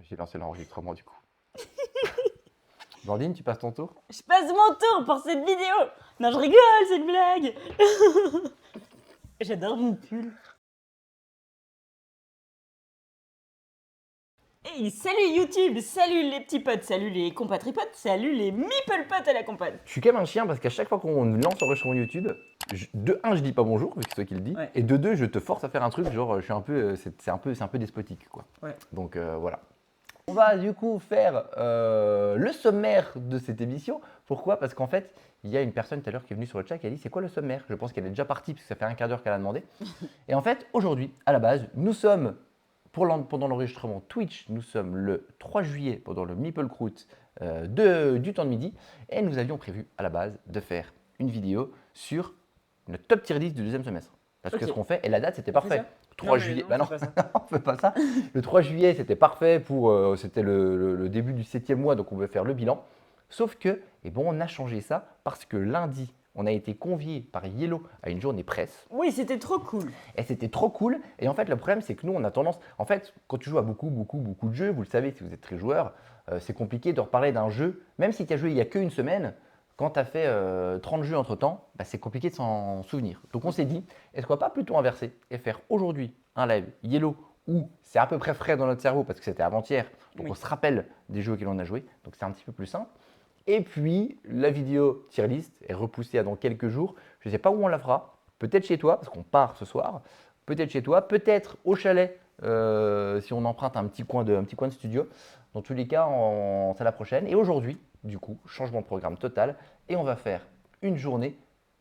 J'ai lancé l'enregistrement du coup. Blandine, tu passes ton tour? Je passe mon tour pour cette vidéo. Non, je rigole, c'est une blague. J'adore mon pull. Hey, salut YouTube, salut les petits potes, salut les compatriotes, salut les meeple potes à la compote. Je suis quand même un chien parce qu'à chaque fois qu'on lance l'enregistrement YouTube, de un, je dis pas bonjour, vu que c'est toi qui le dis, Ouais. et de deux, je te force à faire un truc, genre, je suis un peu, c'est un peu despotique, quoi. Ouais. Donc voilà. On va du coup faire le sommaire de cette émission. Pourquoi? Parce qu'en fait, il y a une personne tout à l'heure qui est venue sur le chat qui a dit c'est quoi le sommaire? Je pense qu'elle est déjà partie parce que ça fait un quart d'heure qu'elle a demandé. Et en fait, aujourd'hui, à la base, nous sommes, pendant l'enregistrement Twitch, nous sommes le 3 juillet pendant le Meeple Croûte du temps de midi. Et nous avions prévu à la base de faire une vidéo sur notre top tier list du deuxième semestre. Parce que Ok. ce qu'on fait, et la date c'était On fait parfait. ça 3 mais juillet, non, bah non, on fait pas ça. on fait pas ça. Le 3 juillet, c'était parfait pour, c'était le début du 7e mois, donc on veut faire le bilan. Sauf que, on a changé ça parce que lundi, on a été convié par Yellow à une journée presse. Oui, c'était trop cool. Et c'était trop cool. Et en fait, le problème, c'est que nous, on a tendance. En fait, quand tu joues à beaucoup de jeux, vous le savez, si vous êtes très joueur, c'est compliqué de reparler d'un jeu, même si tu as joué il n'y a qu'une semaine. Quand tu as fait 30 jeux entre temps, c'est compliqué de s'en souvenir. Donc on s'est dit, est-ce qu'on va pas plutôt inverser et faire aujourd'hui un live Yellow où c'est à peu près frais dans notre cerveau parce que c'était avant-hier, donc Oui. on se rappelle des jeux auxquels on a joué, donc c'est un petit peu plus simple. Et puis la vidéo tier list est repoussée à dans quelques jours. Je ne sais pas où on la fera, peut-être chez toi parce qu'on part ce soir, peut-être chez toi, peut-être au chalet si on emprunte un petit coin de studio. Dans tous les cas, c'est la prochaine. Et aujourd'hui, du coup, changement de programme total. Et on va faire une journée,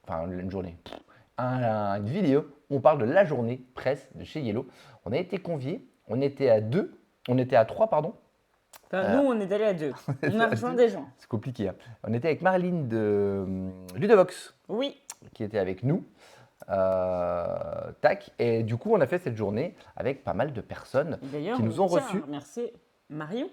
une vidéo où on parle de la journée presse de chez Yellow. On a été conviés, on était à 3, pardon. Enfin, nous, on est allés à deux. On a rejoint des gens. C'est compliqué. Hein. On était avec Marilyn de Ludovox Oui. qui était avec nous. Tac. Et du coup, on a fait cette journée avec pas mal de personnes D'ailleurs, qui nous ont reçus. Merci Marion,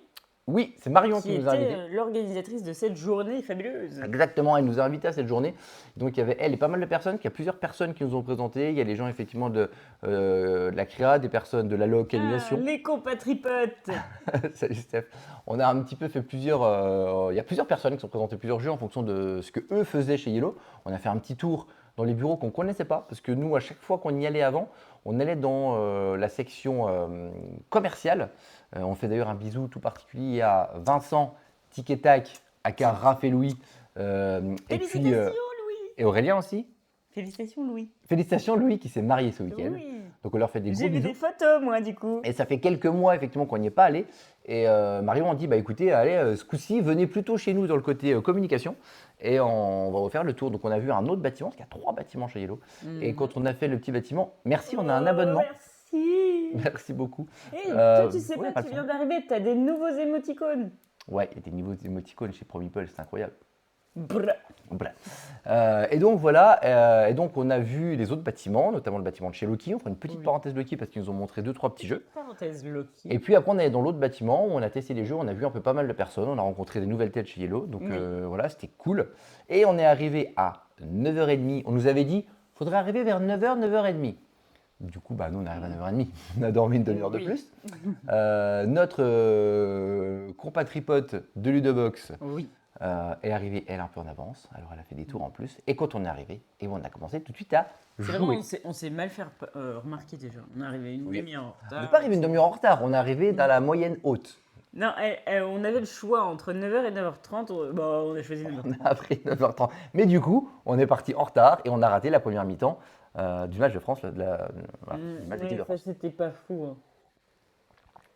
Oui, c'est Marion qui qui nous a invités. était l'organisatrice de cette journée fabuleuse. Exactement, elle nous a invités à cette journée. Donc il y avait elle et pas mal de personnes, il y a plusieurs personnes qui nous ont présenté. Il y a les gens effectivement de la créa, des personnes de la localisation. Ah, les compatriotes. Salut Steph. On a un petit peu fait plusieurs. Il y a plusieurs personnes qui sont présentées plusieurs jeux en fonction de ce que eux faisaient chez Yellow. On a fait un petit tour dans les bureaux qu'on ne connaissait pas parce que nous, à chaque fois qu'on y allait avant, on allait dans la section commerciale. On fait d'ailleurs un bisou tout particulier à Vincent, Tic et Tac, aka Raph et Louis. Et puis Louis. et Aurélien aussi. Félicitations Louis. Félicitations Louis qui s'est marié ce week-end. Oui. Donc on leur fait des gros J'ai vu bisous. des photos moi du coup. Et ça fait quelques mois effectivement qu'on n'y est pas allé. Et Marion a dit écoutez, allez, ce coup-ci, venez plutôt chez nous dans le côté communication et on va refaire le tour. Donc on a vu un autre bâtiment, parce qu'il y a 3 bâtiments chez Yellow. Et quand on a fait le petit bâtiment, merci, on a un abonnement. Merci. Merci beaucoup. Hey, toi tu sais ouais, pas, le tu son. viens d'arriver, t'as des nouveaux émoticônes. Ouais, il y a des niveaux d'émoticônes chez Promeeple, c'est incroyable. Brr. Bref. Et donc voilà, et donc on a vu les autres bâtiments, notamment le bâtiment de chez Loki. On fera une petite parenthèse Loki parce qu'ils nous ont montré 2-3 petits jeux. Parenthèse Loki. Et puis après on est allé dans l'autre bâtiment où on a testé les jeux, on a vu un peu pas mal de personnes, on a rencontré des nouvelles têtes chez Yellow, donc voilà, c'était cool. Et on est arrivé à 9h30, on nous avait dit, faudrait arriver vers 9h, 9h30. Du coup, nous on arrive à 9h30, on a dormi une demi-heure de plus. Notre compatriote de Ludovox est arrivée, elle, un peu en avance, alors elle a fait des tours en plus. Et quand on est arrivé, on a commencé tout de suite à C'est jouer. vraiment, on s'est mal fait remarquer déjà. On est arrivé une demi-heure en On retard. n'est pas arrivé une demi-heure en retard, on est arrivé dans la moyenne haute. Non, on avait le choix entre 9h et 9h30. On a choisi 9h30. On a pris 9h30. Mais du coup, on est parti en retard et on a raté la première mi-temps du match de France, du match d'équipe de France. C'était pas fou. Hein.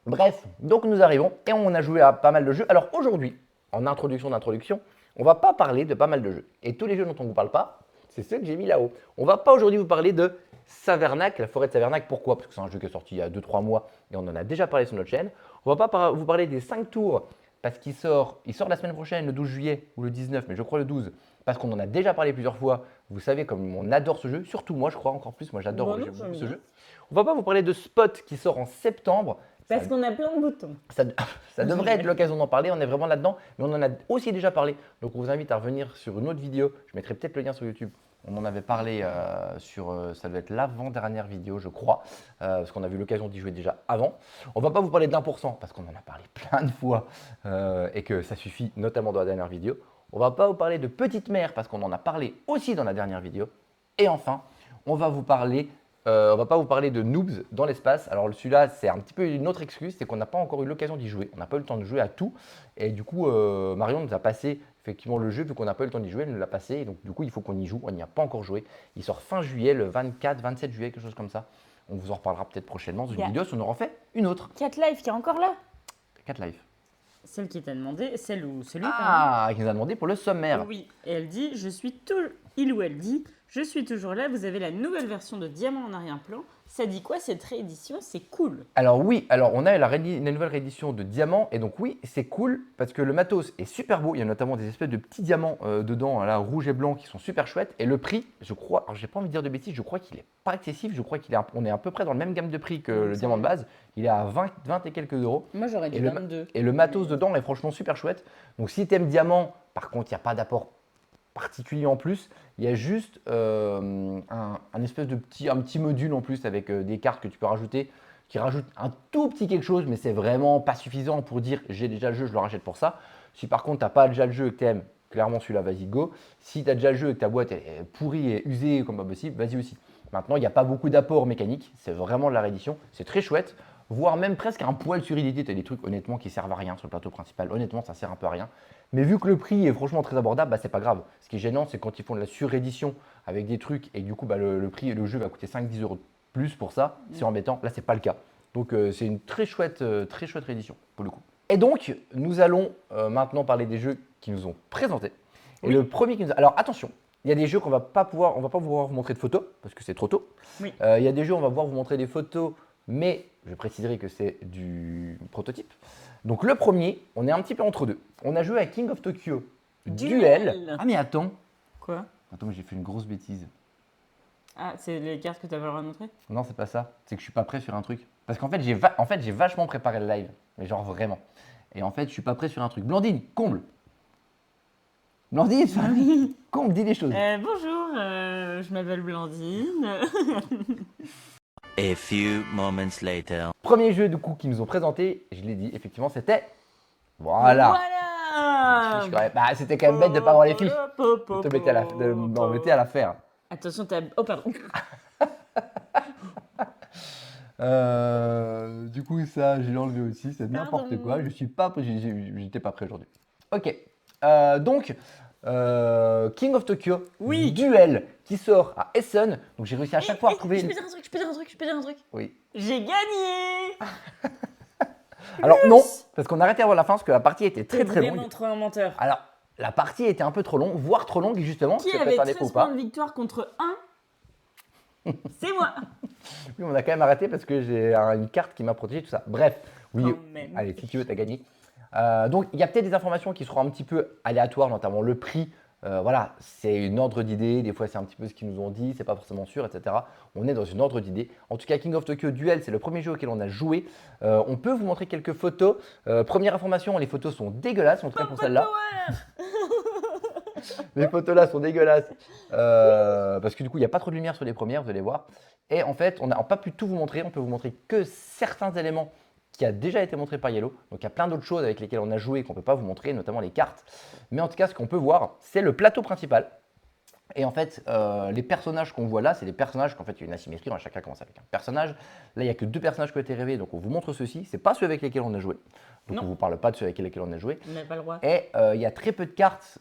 Bref, donc nous arrivons et on a joué à pas mal de jeux. Alors aujourd'hui, en introduction d'introduction, on va pas parler de pas mal de jeux. Et tous les jeux dont on ne vous parle pas, c'est ceux que j'ai mis là-haut. On va pas aujourd'hui vous parler de Savernac, la forêt de Savernac. Pourquoi? Parce que c'est un jeu qui est sorti il y a 2-3 mois et on en a déjà parlé sur notre chaîne. On va pas vous parler des 5 tours parce qu'il sort la semaine prochaine, le 12 juillet ou le 19, mais je crois le 12, parce qu'on en a déjà parlé plusieurs fois. Vous savez comme on adore ce jeu, surtout moi je crois encore plus, moi j'adore beaucoup ce jeu. On va pas vous parler de Spot qui sort en septembre. Parce qu'on a plein de boutons. Ça devrait être l'occasion d'en parler, on est vraiment là-dedans, mais on en a aussi déjà parlé. Donc on vous invite à revenir sur une autre vidéo, je mettrai peut-être le lien sur YouTube, On en avait parlé sur, ça devait être l'avant-dernière vidéo, je crois, parce qu'on a eu l'occasion d'y jouer déjà avant. On va pas vous parler de l'1% parce qu'on en a parlé plein de fois et que ça suffit, notamment dans la dernière vidéo. On va pas vous parler de petite mère parce qu'on en a parlé aussi dans la dernière vidéo. Et enfin, on va pas vous parler de noobs dans l'espace. Alors celui-là, c'est un petit peu une autre excuse, c'est qu'on n'a pas encore eu l'occasion d'y jouer. On n'a pas eu le temps de jouer à tout. Et du coup, Marion nous a passé effectivement le jeu, vu qu'on n'a pas eu le temps d'y jouer, elle nous l'a passé. Et donc du coup, il faut qu'on y joue. On n'y a pas encore joué. Il sort fin juillet, le 24, 27 juillet, quelque chose comme ça. On vous en reparlera peut-être prochainement dans une vidéo si on en refait une autre. Cat Life qui est encore là. Cat Life. Celle qui t'a demandé, celle ou celui Qui nous a demandé pour le sommaire. Oui, et elle dit, il ou elle dit, je suis toujours là, vous avez la nouvelle version de Diamant en arrière-plan. Ça dit quoi cette réédition? C'est cool. Alors oui, alors on a la nouvelle réédition de Diamant et donc oui, c'est cool parce que le matos est super beau. Il y a notamment des espèces de petits diamants dedans, là, rouge et blanc, qui sont super chouettes. Et le prix, je crois, alors j'ai pas envie de dire de bêtises, je crois qu'il est pas excessif. Je crois on est à peu près dans le même gamme de prix que le diamant de base. Il est à 20 et quelques euros. Moi j'aurais dit 22. Et le matos dedans est franchement super chouette. Donc si tu aimes Diamant, par contre, il n'y a pas d'apport particulier en plus. Il y a juste un espèce de petit module en plus avec des cartes que tu peux rajouter qui rajoute un tout petit quelque chose, mais c'est vraiment pas suffisant pour dire j'ai déjà le jeu, je le rachète pour ça. Si par contre tu n'as pas déjà le jeu et que tu aimes, clairement celui-là, vas-y go. Si tu as déjà le jeu et que ta boîte est pourrie et usée comme pas possible, vas-y aussi. Maintenant, il n'y a pas beaucoup d'apports mécaniques, c'est vraiment de la réédition, c'est très chouette, voire même presque un poil sur idée. Tu as des trucs honnêtement qui servent à rien sur le plateau principal, honnêtement ça sert un peu à rien. Mais vu que le prix est franchement très abordable, bah, c'est pas grave. Ce qui est gênant, c'est quand ils font de la surédition avec des trucs et du coup bah, le prix et le jeu va coûter 5-10 euros de plus pour ça, c'est embêtant. Là, c'est pas le cas. Donc c'est une très chouette réédition pour le coup. Et donc, nous allons maintenant parler des jeux qui nous ont présentés. Et le premier qui nous a... Alors attention, il y a des jeux qu'on va pas pouvoir vous montrer de photos parce que c'est trop tôt. Oui. Il y a des jeux on va pouvoir vous montrer des photos, mais je préciserai que c'est du prototype. Donc le premier, on est un petit peu entre deux. On a joué à King of Tokyo Duel. Ah mais attends. Quoi? Attends, mais j'ai fait une grosse bêtise. Ah, c'est les cartes que tu avais le droit de montrer? Non, c'est pas ça. C'est que je suis pas prêt sur un truc. Parce qu'en fait, j'ai vachement préparé le live. Mais genre vraiment. Et en fait, je suis pas prêt sur un truc. Blandine, comble. Blandine, comble, dis des choses. Bonjour, je m'appelle Blandine. A few moments later. Premier jeu du coup qu'ils nous ont présenté, je l'ai dit, effectivement, c'était... Voilà. Bah, c'était quand même bête de pas avoir les fiches. Te mettez à la faire. Attention, oh pardon. Du coup, ça, je l'ai enlevé aussi, c'est n'importe quoi. J'étais pas prêt aujourd'hui. Ok. Donc, King of Tokyo Duel qui sort à Essen. Donc, j'ai réussi à chaque fois à trouver. Je peux dire un truc. Oui. J'ai gagné. Alors, non, parce qu'on a arrêté avant la fin parce que la partie était très longue. Vraiment trop un menteur. Alors, la partie était un peu trop longue, voire trop longue, justement. Qui avait 13 points de victoire contre 1? C'est moi. Oui, on a quand même arrêté parce que j'ai une carte qui m'a protégé, tout ça. Bref, oui, même. allez, si tu veux, tu as gagné. Donc, il y a peut-être des informations qui seront un petit peu aléatoires, notamment le prix. Voilà, c'est une ordre d'idée. Des fois, c'est un petit peu ce qu'ils nous ont dit, c'est pas forcément sûr, etc. On est dans une ordre d'idée. En tout cas, King of Tokyo Duel, c'est le premier jeu auquel on a joué. On peut vous montrer quelques photos. Première information, les photos sont dégueulasses, en tout cas pour celle-là. Les photos là sont dégueulasses parce que du coup, il n'y a pas trop de lumière sur les premières, vous allez voir. Et en fait, on n'a pas pu tout vous montrer. On peut vous montrer que certains éléments qui a déjà été montré par Yellow. Donc, il y a plein d'autres choses avec lesquelles on a joué qu'on ne peut pas vous montrer, notamment les cartes. Mais en tout cas, ce qu'on peut voir, c'est le plateau principal. Et en fait, les personnages qu'on voit là, c'est des personnages qu'en fait, il y a une asymétrie. On a chacun commence avec un personnage. Là, il n'y a que 2 personnages qui ont été révélés. Donc, on vous montre ceux-ci. Ce n'est pas ceux avec lesquels on a joué. Donc, on ne vous parle pas de ceux avec lesquels on a joué. On n'a pas le droit. Et il y a très peu de cartes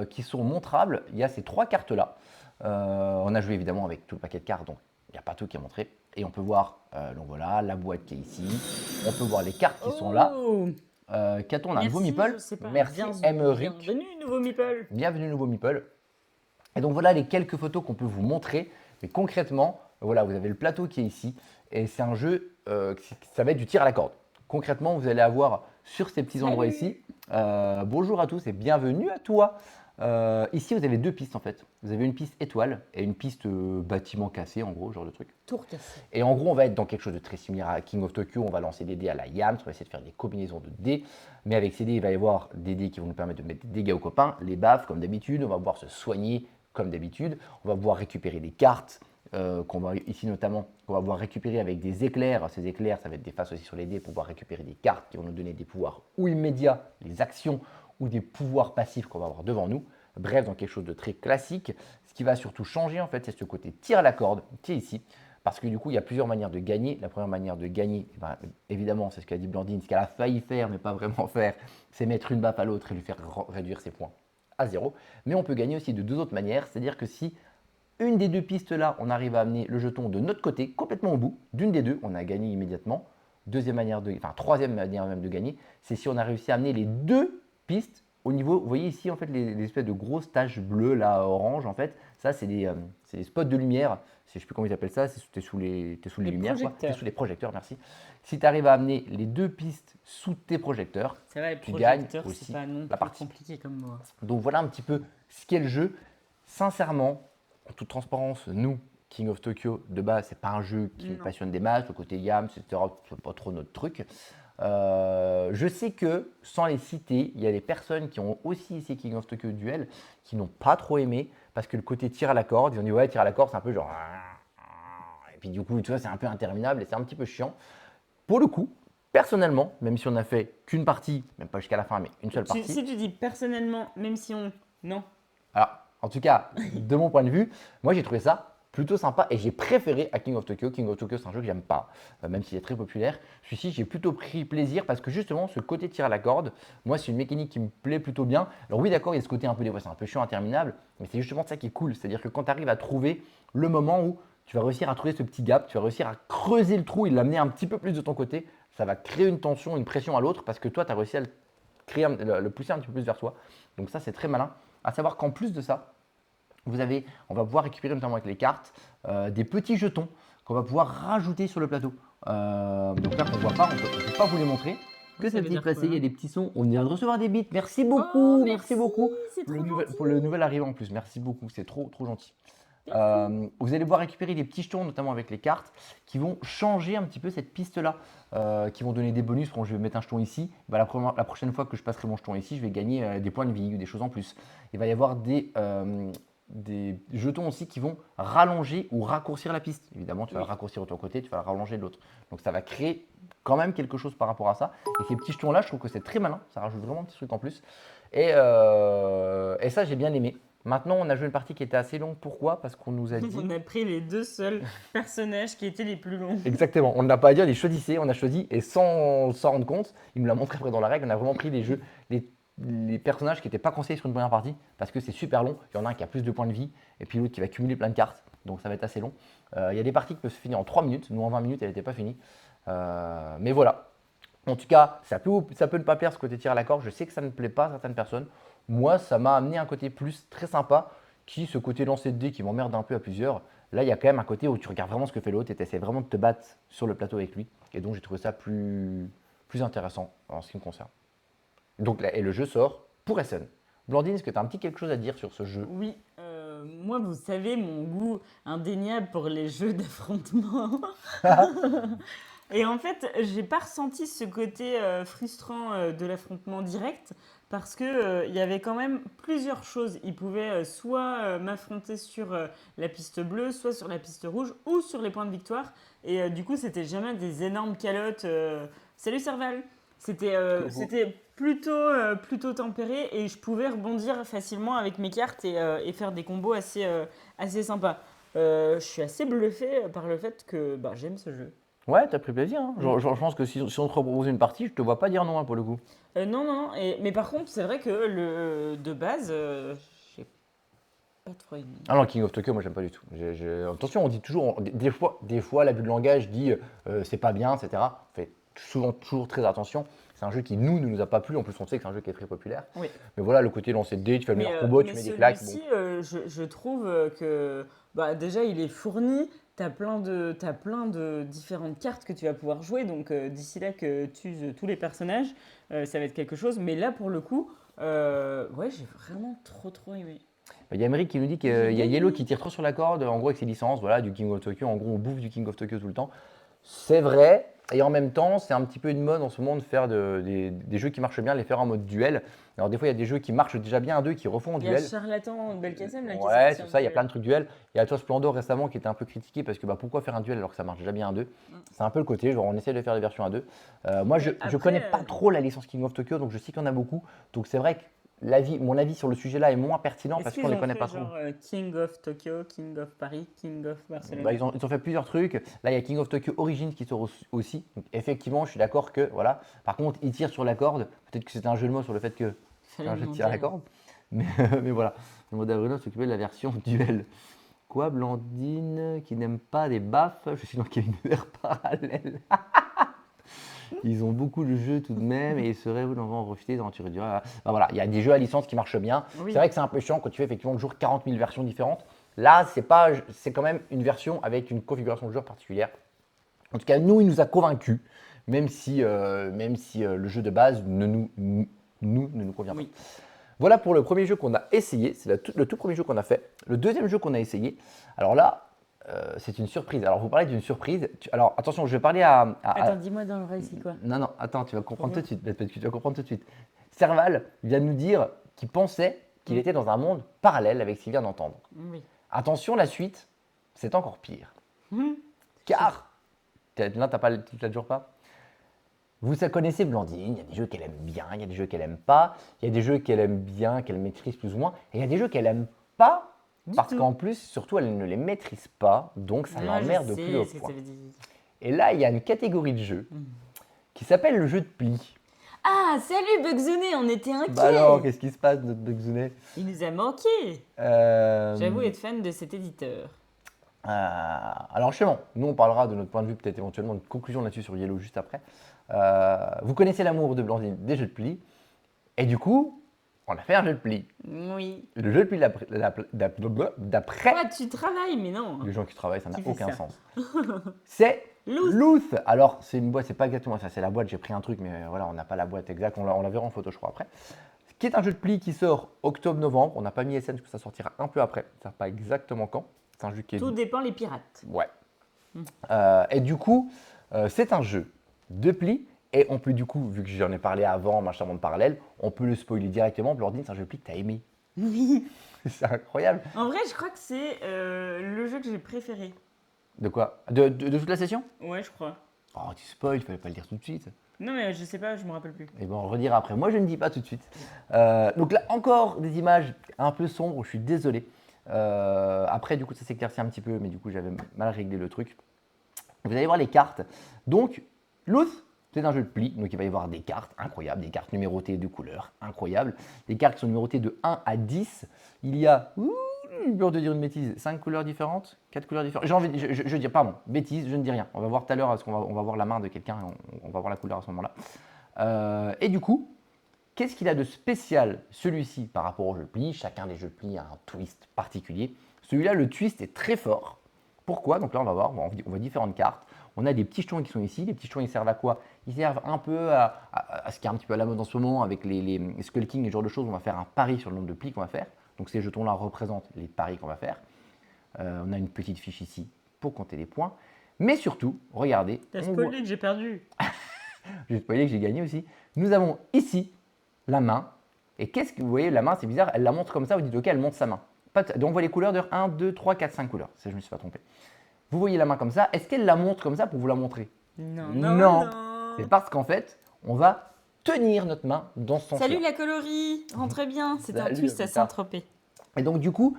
qui sont montrables. Il y a ces 3 cartes-là. On a joué évidemment avec tout le paquet de cartes. Donc, il n'y a pas tout qui est montré. Et on peut voir, donc voilà, la boîte qui est ici. On peut voir les cartes qui sont là. Qu'a-t-on? On a un nouveau Meeple. Merci, Emmerich. Bienvenue, nouveau Meeple. Bienvenue, nouveau Meeple. Et donc voilà les quelques photos qu'on peut vous montrer. Mais concrètement, voilà, vous avez le plateau qui est ici. Et c'est un jeu, ça va être du tir à la corde. Concrètement, vous allez avoir sur ces petits endroits ici. Bonjour à tous et bienvenue à toi. Ici, vous avez 2 pistes en fait. Vous avez une piste étoile et une piste bâtiment cassé, en gros, genre de truc. Tour cassé. Et en gros, on va être dans quelque chose de très similaire à King of Tokyo. On va lancer des dés à la Yams, on va essayer de faire des combinaisons de dés. Mais avec ces dés, il va y avoir des dés qui vont nous permettre de mettre des dégâts aux copains, les baffes comme d'habitude. On va pouvoir se soigner comme d'habitude. On va pouvoir récupérer des cartes, qu'on va ici notamment, qu'on va pouvoir récupérer avec des éclairs. Ces éclairs, ça va être des faces aussi sur les dés pour pouvoir récupérer des cartes qui vont nous donner des pouvoirs ou immédiats, des actions ou des pouvoirs passifs qu'on va avoir devant nous. Bref, dans quelque chose de très classique. Ce qui va surtout changer, en fait, c'est ce côté tir à la corde, qui est ici. Parce que du coup, il y a plusieurs manières de gagner. La première manière de gagner, évidemment, c'est ce qu'a dit Blandine, ce qu'elle a failli faire, mais pas vraiment faire, c'est mettre une baffe à l'autre et lui faire réduire ses points à 0. Mais on peut gagner aussi de deux autres manières, c'est-à-dire que si une des deux pistes là, on arrive à amener le jeton de notre côté, complètement au bout, d'une des deux, on a gagné immédiatement. Troisième manière même de gagner, c'est si on a réussi à amener les deux pistes au niveau, vous voyez ici en fait les espèces de grosses taches bleues là, orange en fait, ça c'est des spots de lumière, je ne sais plus comment ils appellent ça, tu es sous les lumières, tu es sous les projecteurs, merci. Si tu arrives à amener les deux pistes sous tes projecteurs, C'est vrai, tu gagnes projecteur, aussi c'est pas non la plus partie. compliqué comme mot. Donc voilà un petit peu ce qu'est le jeu. Sincèrement, en toute transparence, nous, King of Tokyo, de base, c'est pas un jeu qui nous Non. passionne des masses, le côté gamme, etc. C'est pas trop notre truc. Je sais que, sans les citer, il y a des personnes qui ont aussi essayé King of Tokyo Duel qui n'ont pas trop aimé parce que le côté tir à la corde, ils ont dit ouais, tir à la corde, c'est un peu genre. Et puis du coup, tu vois, c'est un peu interminable et c'est un petit peu chiant. Pour le coup, personnellement, même si on n'a fait qu'une partie, même pas jusqu'à la fin, mais une seule partie. Si tu dis personnellement, même si on. Non. Alors, en tout cas, de mon point de vue, moi j'ai trouvé ça plutôt sympa et j'ai préféré à King of Tokyo. King of Tokyo, c'est un jeu que j'aime pas, même s'il est très populaire. Celui-ci, j'ai plutôt pris plaisir parce que justement, ce côté tir à la corde, moi, c'est une mécanique qui me plaît plutôt bien. Alors oui, d'accord, il y a ce côté un peu des fois, c'est un peu chiant, interminable, mais c'est justement ça qui est cool. C'est-à-dire que quand tu arrives à trouver le moment où tu vas réussir à trouver ce petit gap, tu vas réussir à creuser le trou et l'amener un petit peu plus de ton côté, ça va créer une tension, une pression à l'autre parce que toi, tu as réussi à le pousser un petit peu plus vers toi. Donc ça, c'est très malin. À savoir qu'en plus de ça, on va pouvoir récupérer notamment avec les cartes des petits jetons qu'on va pouvoir rajouter sur le plateau. Donc là, qu'on ne voit pas, on ne peut pas vous les montrer. Que Ça c'est veut petit dire passé, quoi, il y a des petits sons. On vient de recevoir des bits. Merci Oh, beaucoup, merci beaucoup. c'est trop Pour le nouvel arrivant en plus. Merci beaucoup, c'est trop gentil. Merci. Vous allez pouvoir récupérer des petits jetons, notamment avec les cartes, qui vont changer un petit peu cette piste-là, qui vont donner des bonus. Quand je vais mettre un jeton ici, la prochaine fois que je passerai mon jeton ici, je vais gagner des points de vie ou des choses en plus. Il va y avoir des jetons aussi qui vont rallonger ou raccourcir la piste. Évidemment, tu vas le raccourcir de ton côté, tu vas le rallonger de l'autre. Donc ça va créer quand même quelque chose par rapport à ça. Et ces petits jetons-là, je trouve que c'est très malin. Ça rajoute vraiment un petit truc en plus. Et ça, j'ai bien aimé. Maintenant, on a joué une partie qui était assez longue. Pourquoi? Parce qu'on nous a dit… On a pris les deux seuls personnages qui étaient les plus longs. Exactement, on n'a pas à dire, les choisissez, on a choisi et sans s'en rendre compte, il nous l'a montré après dans la règle, on a vraiment pris les personnages qui n'étaient pas conseillés sur une première partie parce que c'est super long. Il y en a un qui a plus de points de vie et puis l'autre qui va cumuler plein de cartes, donc ça va être assez long. Il y a des parties qui peuvent se finir en 3 minutes, nous en 20 minutes elle n'était pas finie. Mais voilà, en tout cas, ça peut ne pas plaire ce côté tir à la corde, je sais que ça ne plaît pas à certaines personnes. Moi, ça m'a amené un côté plus très sympa, ce côté lancer de dés qui m'emmerde un peu à plusieurs. Là, il y a quand même un côté où tu regardes vraiment ce que fait l'autre et tu essaies vraiment de te battre sur le plateau avec lui. Et donc, j'ai trouvé ça plus intéressant en ce qui me concerne. Donc, et le jeu sort pour Essen. Blandine, est-ce que tu as un petit quelque chose à dire sur ce jeu? Oui, moi, vous savez, mon goût indéniable pour les jeux d'affrontement. Et en fait, j'ai pas ressenti ce côté frustrant de l'affrontement direct parce que il y avait quand même plusieurs choses. Il pouvait soit m'affronter sur la piste bleue, soit sur la piste rouge ou sur les points de victoire. Et du coup, c'était jamais des énormes calottes. Salut Serval! C'était plutôt tempéré et je pouvais rebondir facilement avec mes cartes et faire des combos assez sympas. Je suis assez bluffé par le fait que j'aime ce jeu. Ouais, t'as pris plaisir. Hein. Je pense que si on te propose une partie, je te vois pas dire non hein, pour le coup. Non. Mais par contre, c'est vrai que de base, j'ai pas trop aimé. Ah non, King of Tokyo, moi j'aime pas du tout. Attention, on dit toujours, des fois l'abus de langage dit c'est pas bien, etc. On fait souvent toujours très attention. C'est un jeu qui ne nous a pas plu. En plus, on sait que c'est un jeu qui est très populaire. Oui. Mais voilà, le côté lancer de dés, tu fais le meilleur combo, tu mets des claques. Celui-ci, je trouve que déjà il est fourni. T'as plein de différentes cartes que tu vas pouvoir jouer. Donc d'ici là que tu uses tous les personnages, ça va être quelque chose. Mais là, pour le coup, j'ai vraiment trop aimé. Il y a Emery qui nous dit qu'il y a Yellow qui tire trop sur la corde, en gros avec ses licences, voilà, du King of Tokyo. En gros, on bouffe du King of Tokyo tout le temps. C'est vrai, Et en même temps, c'est un petit peu une mode en ce moment de faire des jeux qui marchent bien, les faire en mode duel. Alors des fois, il y a des jeux qui marchent déjà bien à deux, qui refont en Il y a duel. Charlatan de Belkacem là qui est Ouais, sorti c'est en ça, il y a duel. plein de trucs duel. Il y a toi Splendor récemment qui était un peu critiqué parce que pourquoi faire un duel alors que ça marche déjà bien à deux. C'est un peu le côté, genre on essaie de faire des versions à deux. Moi, je Mais ne après, connais pas trop la licence King of Tokyo, donc je sais qu'il y en a beaucoup. Donc c'est vrai que mon avis sur le sujet-là est moins pertinent est-ce parce qu'ils qu'on ne les ont connaît fait pas trop. genre King of Tokyo, King of Paris, King of Barcelone? Bah, ils ont fait plusieurs trucs. Là, il y a King of Tokyo Origins qui sort aussi. Donc, effectivement, je suis d'accord que, voilà. Par contre, ils tirent sur la corde. Peut-être que c'était un jeu de mots sur le fait que c'est Fallait un jeu de demander, tir à la hein. corde. Mais, mais voilà. Le mode Bruno s'occupait de la version duel. Quoi, Blandine qui n'aime pas des baffes? Je suis dans quel univers parallèle? Ils ont beaucoup de jeux tout de même et il serait vous d'en profiter d'en tirer du. Bah, voilà, il y a des jeux à licence qui marchent bien. Oui. C'est vrai que c'est un peu chiant quand tu fais effectivement toujours 40 000 versions différentes. Là, c'est quand même une version avec une configuration de joueur particulière. En tout cas, nous, il nous a convaincus, même si le jeu de base ne nous convient pas. Oui. Voilà pour le premier jeu qu'on a essayé. C'est le tout premier jeu qu'on a fait. Le deuxième jeu qu'on a essayé, alors là, c'est une surprise. Alors, vous parlez d'une surprise. Alors, attention, je vais parler à. Attends, dis-moi dans l'oreille, c'est quoi? Non, non, attends, tu vas comprendre tout Pourquoi de suite. Tu vas comprendre tout de suite. Serval vient de nous dire qu'il pensait qu'il était dans un monde parallèle avec ce qu'il vient d'entendre. Oui. Attention, la suite, c'est encore pire. Car, là, tu l'as toujours pas. Vous connaissez Blandine, il y a des jeux qu'elle aime bien, il y a des jeux qu'elle aime pas, il y a des jeux qu'elle aime bien, qu'elle maîtrise plus ou moins, et il y a des jeux qu'elle aime pas, parce tout. qu'en plus, surtout, elle ne les maîtrise pas, donc ça Moi, je l'emmerde au sais plus haut ce que point. ça veut dire. Et là, il y a une catégorie de jeux qui s'appelle le jeu de pli. Ah, salut Bugzone, on était inquiets. Bah alors, qu'est-ce qui se passe, notre Bugzone? Il nous a manqué. J'avoue être fan de cet éditeur. Alors justement, nous on parlera de notre point de vue, peut-être éventuellement une conclusion là-dessus sur Yellow juste après. Vous connaissez l'amour de Blandine des jeux de pli, et du coup, on a fait un jeu de pli. Oui. Le jeu de pli d'après Toi, tu travailles, mais non. les gens qui travaillent, ça n'a Qui fait aucun ça sens. C'est Loose. Luth. Alors c'est une boîte, c'est pas exactement ça, c'est la boîte, j'ai pris un truc, mais voilà, on n'a pas la boîte exacte, on la verra en photo je crois après. Qui est un jeu de pli qui sort octobre-novembre, on n'a pas mis SN parce que ça sortira un peu après, ça ne pas exactement quand. C'est un jeu qui est... Tout dépend les pirates. Ouais. Et du coup, c'est un jeu de pli. Et on peut du coup, vu que j'en ai parlé avant, machin monde parallèle, on peut le spoiler directement. Blandine, c'est un jeu de pli que tu as aimé. Oui. C'est incroyable. En vrai, je crois que c'est le jeu que j'ai préféré. De quoi de toute la session? Ouais, je crois. Oh, tu spoil, il fallait pas le dire tout de suite. Non, mais je sais pas, je me rappelle plus. Et bon, on le redira après. Moi, je ne dis pas tout de suite. Donc là, encore des images un peu sombres, je suis désolé. Après, du coup, ça s'éclaircit un petit peu, mais du coup, j'avais mal réglé le truc. Vous allez voir les cartes. Donc, Luth, c'est un jeu de pli, donc il va y avoir des cartes incroyables, des cartes numérotées de couleurs incroyables, des cartes qui sont numérotées de 1 à 10. Il y a, j'ai peur de dire une bêtise, 5 couleurs différentes, 4 couleurs différentes. J'ai envie, je dis, pardon, bêtise, je ne dis rien. On va voir tout à l'heure, parce qu'on va, on va voir la main de quelqu'un, on va voir la couleur à ce moment-là. Et du coup, qu'est-ce qu'il a de spécial celui-ci par rapport au jeu de pli? Chacun des jeux de pli a un twist particulier. Celui-là, le twist est très fort. Pourquoi? Donc là, on va voir, on voit différentes cartes. On a des petits jetons qui sont ici. Les petits jetons, ils servent à quoi? Ils servent un peu à ce qui est un petit peu à la mode en ce moment avec les Skull King et ce genre de choses. On va faire un pari sur le nombre de plis qu'on va faire. Donc ces jetons-là représentent les paris qu'on va faire. On a une petite fiche ici pour compter les points. Mais surtout, regardez. T'as spoilé que j'ai perdu. J'ai spoilé que j'ai gagné aussi. Nous avons ici la main. Et qu'est-ce que vous voyez, la main, c'est bizarre, elle la montre comme ça, vous dites ok, elle montre sa main. Donc on voit les couleurs de 1, 2, 3, 4, 5 couleurs. Ça, je ne me suis pas trompé. Vous voyez la main comme ça, est-ce qu'elle la montre comme ça pour vous la montrer? Non. C'est parce qu'en fait, on va tenir notre main dans ce sens-là. Salut la colorie, rentre bien, c'est un Salut, twist à putain. Saint-Tropez. Et donc du coup,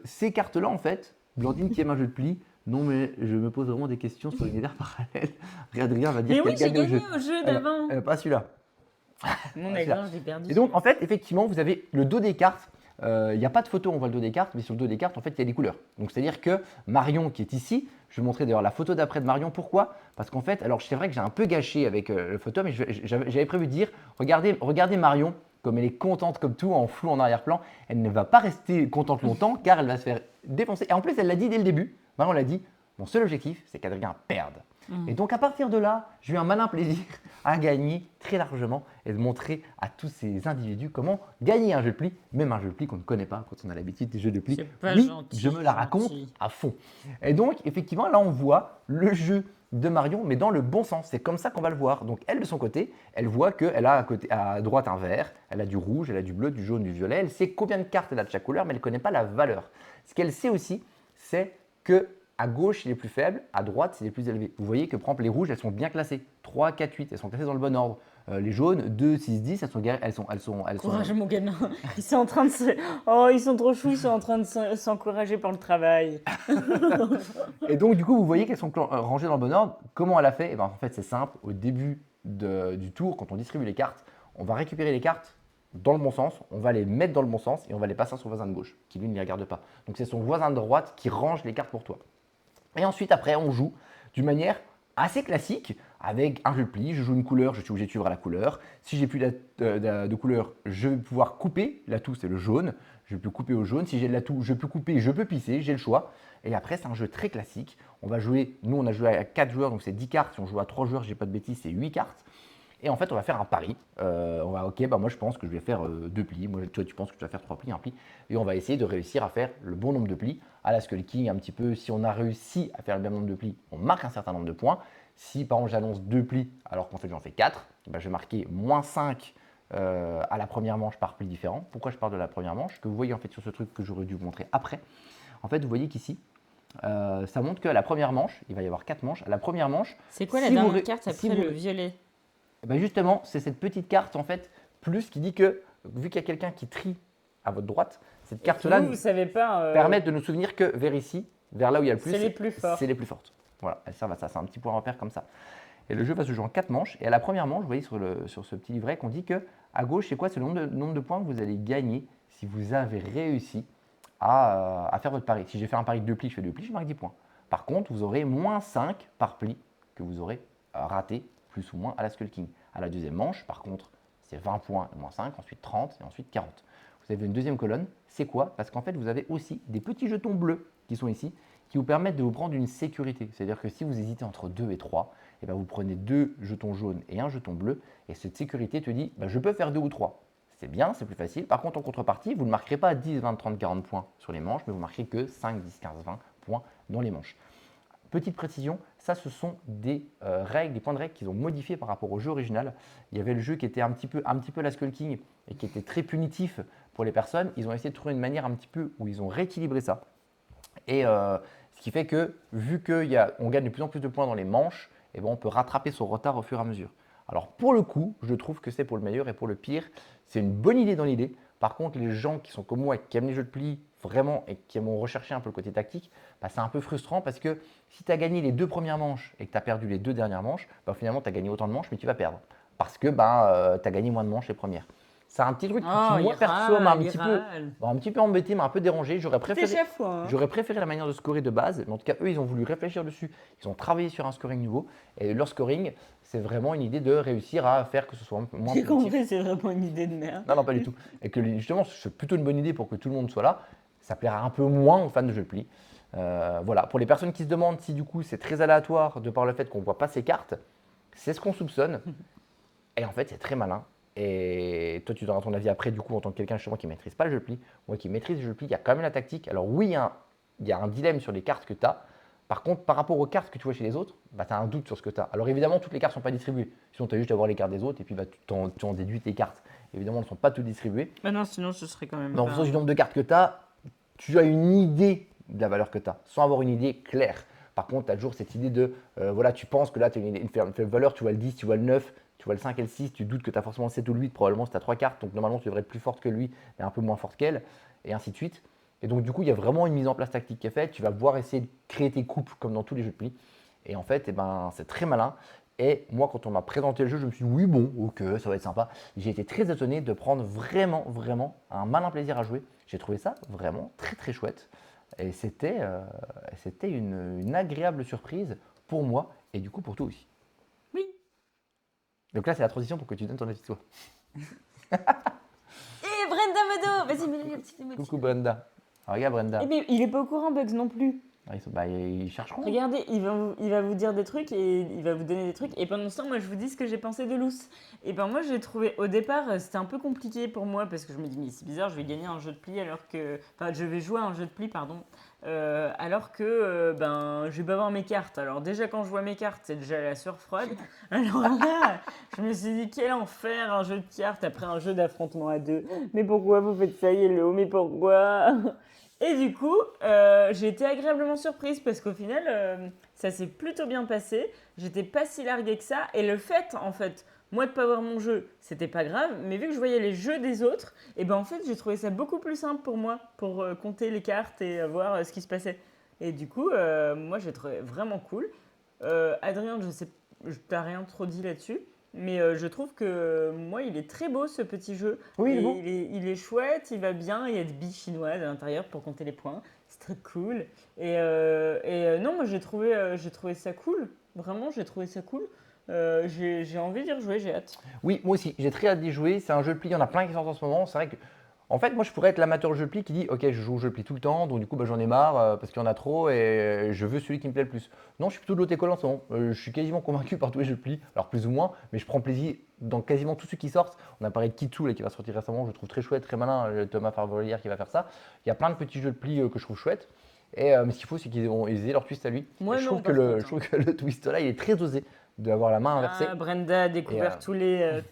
ces cartes-là, en fait, Blandine qui aime un jeu de pli, non mais je me pose vraiment des questions sur l'univers parallèle. Adrien va dire Mais oui, qu'elle j'ai gagne au gagné jeu. au jeu d'avant. Pas celui-là. Non, mais non, j'ai perdu. Et donc, en fait, effectivement, vous avez le dos des cartes. Il n'y a pas de photo, on voit le dos des cartes, mais sur le dos des cartes, en fait, il y a des couleurs. Donc, c'est-à-dire que Marion, qui est ici, je vais montrer d'ailleurs la photo d'après de Marion. Pourquoi? Parce qu'en fait, alors c'est vrai que j'ai un peu gâché avec le photo, mais j'avais prévu de dire, regardez Marion, comme elle est contente comme tout, en flou en arrière-plan, elle ne va pas rester contente longtemps, car elle va se faire défoncer. Et en plus, elle l'a dit dès le début, Marion l'a dit, mon seul objectif, c'est qu'Adrien perde. Et donc à partir de là, j'ai eu un malin plaisir à gagner très largement et de montrer à tous ces individus comment gagner un jeu de pli, même un jeu de pli qu'on ne connaît pas quand on a l'habitude des jeux de pli. C'est pas Oui, gentil, je me la raconte gentil. à fond. Et donc effectivement là on voit le jeu de Marion, mais dans le bon sens. C'est comme ça qu'on va le voir. Donc elle, de son côté, elle voit qu'elle a à droite un vert, elle a du rouge, elle a du bleu, du jaune, du violet. Elle sait combien de cartes elle a de chaque couleur, mais elle ne connaît pas la valeur. Ce qu'elle sait aussi, c'est que à gauche, c'est les plus faibles, à droite, c'est les plus élevés. Vous voyez que, par exemple, les rouges, elles sont bien classées. 3, 4, 8, elles sont classées dans le bon ordre. Les jaunes, 2, 6, 10, elles sont Courage, mon gamin. Ils sont en train de se... Oh, ils sont trop choux, ils sont en train de s'encourager pour le travail. Et donc, du coup, vous voyez qu'elles sont rangées dans le bon ordre. Comment elle a fait? En fait, c'est simple. Au début du tour, quand on distribue les cartes, on va récupérer les cartes dans le bon sens, on va les mettre dans le bon sens et on va les passer à son voisin de gauche, qui lui ne les regarde pas. Donc, c'est son voisin de droite qui range les cartes pour toi. Et ensuite, après, on joue d'une manière assez classique avec un jeu de pli. Je joue une couleur, je suis obligé de suivre la couleur. Si j'ai plus de couleur, je vais pouvoir couper. L'atout, c'est le jaune. Je peux couper au jaune. Si j'ai de l'atout, je peux couper, je peux pisser. J'ai le choix. Et après, c'est un jeu très classique. On va jouer, nous, on a joué à 4 joueurs, donc c'est 10 cartes. Si on joue à 3 joueurs, je n'ai pas de bêtises, c'est 8 cartes. Et en fait, on va faire un pari. Moi je pense que je vais faire 2 plis. Moi, toi, tu penses que tu vas faire 3 plis, un pli. Et on va essayer de réussir à faire le bon nombre de plis. À la Skull King, un petit peu, si on a réussi à faire le même nombre de plis, on marque un certain nombre de points. Si par exemple j'annonce 2 plis alors qu'en fait j'en fais 4, je vais marquer moins 5 à la première manche par pli différent. Pourquoi je parle de la première manche? Que vous voyez en fait sur ce truc que j'aurais dû vous montrer après. En fait, vous voyez qu'ici, ça montre qu'à la première manche, il va y avoir 4 manches. À la première manche, C'est quoi la si dernière carte après le violet? Justement, c'est cette petite carte en fait, plus qui dit que vu qu'il y a quelqu'un qui trie à votre droite, cette carte-là Vous savez pas. permet de nous souvenir que vers ici, vers là où il y a le plus, C'est les plus forts. c'est les plus fortes. Voilà, elles servent à ça, c'est un petit point repère comme ça. Et le jeu va se jouer en 4 manches. Et à la première manche, vous voyez sur ce petit livret qu'on dit que à gauche, c'est quoi? C'est le nombre de points que vous allez gagner si vous avez réussi à faire votre pari. Si j'ai fait un pari de 2 plis, je fais 2 plis, je marque 10 points. Par contre, vous aurez moins 5 par pli que vous aurez raté plus ou moins à la Skull King. À la deuxième manche, par contre, c'est 20 points et moins 5, ensuite 30 et ensuite 40. Vous avez une deuxième colonne, c'est quoi? Parce qu'en fait, vous avez aussi des petits jetons bleus qui sont ici, qui vous permettent de vous prendre une sécurité. C'est-à-dire que si vous hésitez entre 2 et 3, et vous prenez 2 jetons jaunes et un jeton bleu, et cette sécurité te dit, je peux faire 2 ou 3. C'est bien, c'est plus facile. Par contre, en contrepartie, vous ne marquerez pas 10, 20, 30, 40 points sur les manches, mais vous marquerez que 5, 10, 15, 20 points dans les manches. Petite précision, ça ce sont des règles, des points de règle qu'ils ont modifiés par rapport au jeu original. Il y avait le jeu qui était un petit peu la Skull King et qui était très punitif pour les personnes. Ils ont essayé de trouver une manière un petit peu où ils ont rééquilibré ça. Et ce qui fait que vu qu'on gagne de plus en plus de points dans les manches, on peut rattraper son retard au fur et à mesure. Alors pour le coup, je trouve que c'est pour le meilleur et pour le pire. C'est une bonne idée dans l'idée. Par contre, les gens qui sont comme moi et qui aiment les jeux de pli vraiment et qui aiment rechercher un peu le côté tactique, c'est un peu frustrant parce que si tu as gagné les 2 premières manches et que tu as perdu les 2 dernières manches, finalement tu as gagné autant de manches mais tu vas perdre parce que tu as gagné moins de manches les premières. C'est un petit truc qui moi perso m'a un petit peu embêté, m'a un peu dérangé. J'aurais préféré la manière de scorer de base, mais en tout cas eux ils ont voulu réfléchir dessus, ils ont travaillé sur un scoring nouveau et leur scoring c'est vraiment une idée de réussir à faire que ce soit moins J'ai compris, c'est vraiment une idée de merde. Non, pas du tout. Et que justement, c'est plutôt une bonne idée pour que tout le monde soit là. Ça plaira un peu moins aux fans de jeux de pli. Voilà. Pour les personnes qui se demandent si du coup c'est très aléatoire de par le fait qu'on ne voit pas ces cartes, c'est ce qu'on soupçonne. Et en fait, c'est très malin. Et toi, tu donneras ton avis après, du coup, en tant que quelqu'un justement qui ne maîtrise pas le jeu de pli. Moi qui maîtrise le jeu de pli, il y a quand même la tactique. Alors oui, il y a un dilemme sur les cartes que tu as. Par contre, par rapport aux cartes que tu vois chez les autres, tu as un doute sur ce que tu as. Alors évidemment, toutes les cartes ne sont pas distribuées. Sinon, tu as juste à voir les cartes des autres et puis tu en déduis tes cartes. Évidemment, elles ne sont pas toutes distribuées. Non, sinon ce serait quand même. En fonction du nombre de cartes que tu as, tu as une idée de la valeur que tu as, sans avoir une idée claire. Par contre, tu as toujours cette idée de, tu penses que là, tu as une faible valeur, tu vois le 10, tu vois le 9, tu vois le 5 et le 6, tu doutes que tu as forcément le 7 ou le 8, probablement si tu as 3 cartes, donc normalement tu devrais être plus forte que lui, mais un peu moins forte qu'elle, et ainsi de suite. Et donc du coup, il y a vraiment une mise en place tactique qui est faite, tu vas pouvoir essayer de créer tes coupes comme dans tous les jeux de pli, et en fait, c'est très malin. Et moi, quand on m'a présenté le jeu, je me suis dit oui, bon, ok, ça va être sympa. J'ai été très étonné de prendre vraiment, vraiment un malin plaisir à jouer. J'ai trouvé ça vraiment très, très chouette. Et c'était une agréable surprise pour moi et du coup pour toi aussi. Oui. Donc là, c'est la transition pour que tu donnes ton avis toi. Et Brenda Modo, vas-y, mets-lui un petit emoji. Coucou Brenda. Alors, regarde Brenda. Eh bien, il est pas au courant, Bugs non plus. Ils chercheront. Regardez, il va vous dire des trucs et il va vous donner des trucs. Et pendant ce temps, moi, je vous dis ce que j'ai pensé de Loose. Et ben moi, j'ai trouvé, au départ, c'était un peu compliqué pour moi parce que je me dis, mais c'est bizarre, je vais gagner un jeu de pli alors que... Enfin, je vais jouer à un jeu de pli, pardon. Alors que, je vais pas voir mes cartes. Alors déjà, quand je vois mes cartes, c'est déjà la sueur froide. Alors là, je me suis dit, quel enfer, un jeu de cartes après un jeu d'affrontement à deux. Mais pourquoi vous faites ça, Yellow? Mais pourquoi? Et du coup, j'ai été agréablement surprise parce qu'au final, ça s'est plutôt bien passé. J'étais pas si larguée que ça. Et le fait, en fait, moi de pas voir mon jeu, c'était pas grave. Mais vu que je voyais les jeux des autres, et ben en fait, j'ai trouvé ça beaucoup plus simple pour moi, pour compter les cartes et voir ce qui se passait. Et du coup, moi, j'ai trouvé vraiment cool. Adrien, je sais, t'as rien trop dit là-dessus. Mais je trouve que moi, il est très beau ce petit jeu. Oui, il est Et beau. il est chouette, il va bien. Il y a des billes chinoises à l'intérieur pour compter les points. C'est très cool. Non, moi j'ai trouvé ça cool. Vraiment, j'ai trouvé ça cool. J'ai envie d'y rejouer, j'ai hâte. Oui, moi aussi, j'ai très hâte d'y jouer. C'est un jeu de pli, il y en a plein qui sortent en ce moment. C'est vrai que, en fait, moi je pourrais être l'amateur de jeu de pli qui dit ok, je joue au jeu de pli tout le temps, donc du coup j'en ai marre parce qu'il y en a trop et je veux celui qui me plaît le plus. Non, je suis plutôt de l'autre école en ce moment. Je suis quasiment convaincu par tous les jeux de pli, alors plus ou moins, mais je prends plaisir dans quasiment tous ceux qui sortent. On a parlé de Kitsu là, qui va sortir récemment, je le trouve très chouette, très malin, Thomas Farvolière qui va faire ça. Il y a plein de petits jeux de pli que je trouve chouettes. Mais ce qu'il faut, c'est qu'ils aient leur twist à lui. Moi, Et je non, trouve que par contre, je trouve que le twist là, il est très osé d'avoir la main inversée. Ah, Brenda a découvert tous les.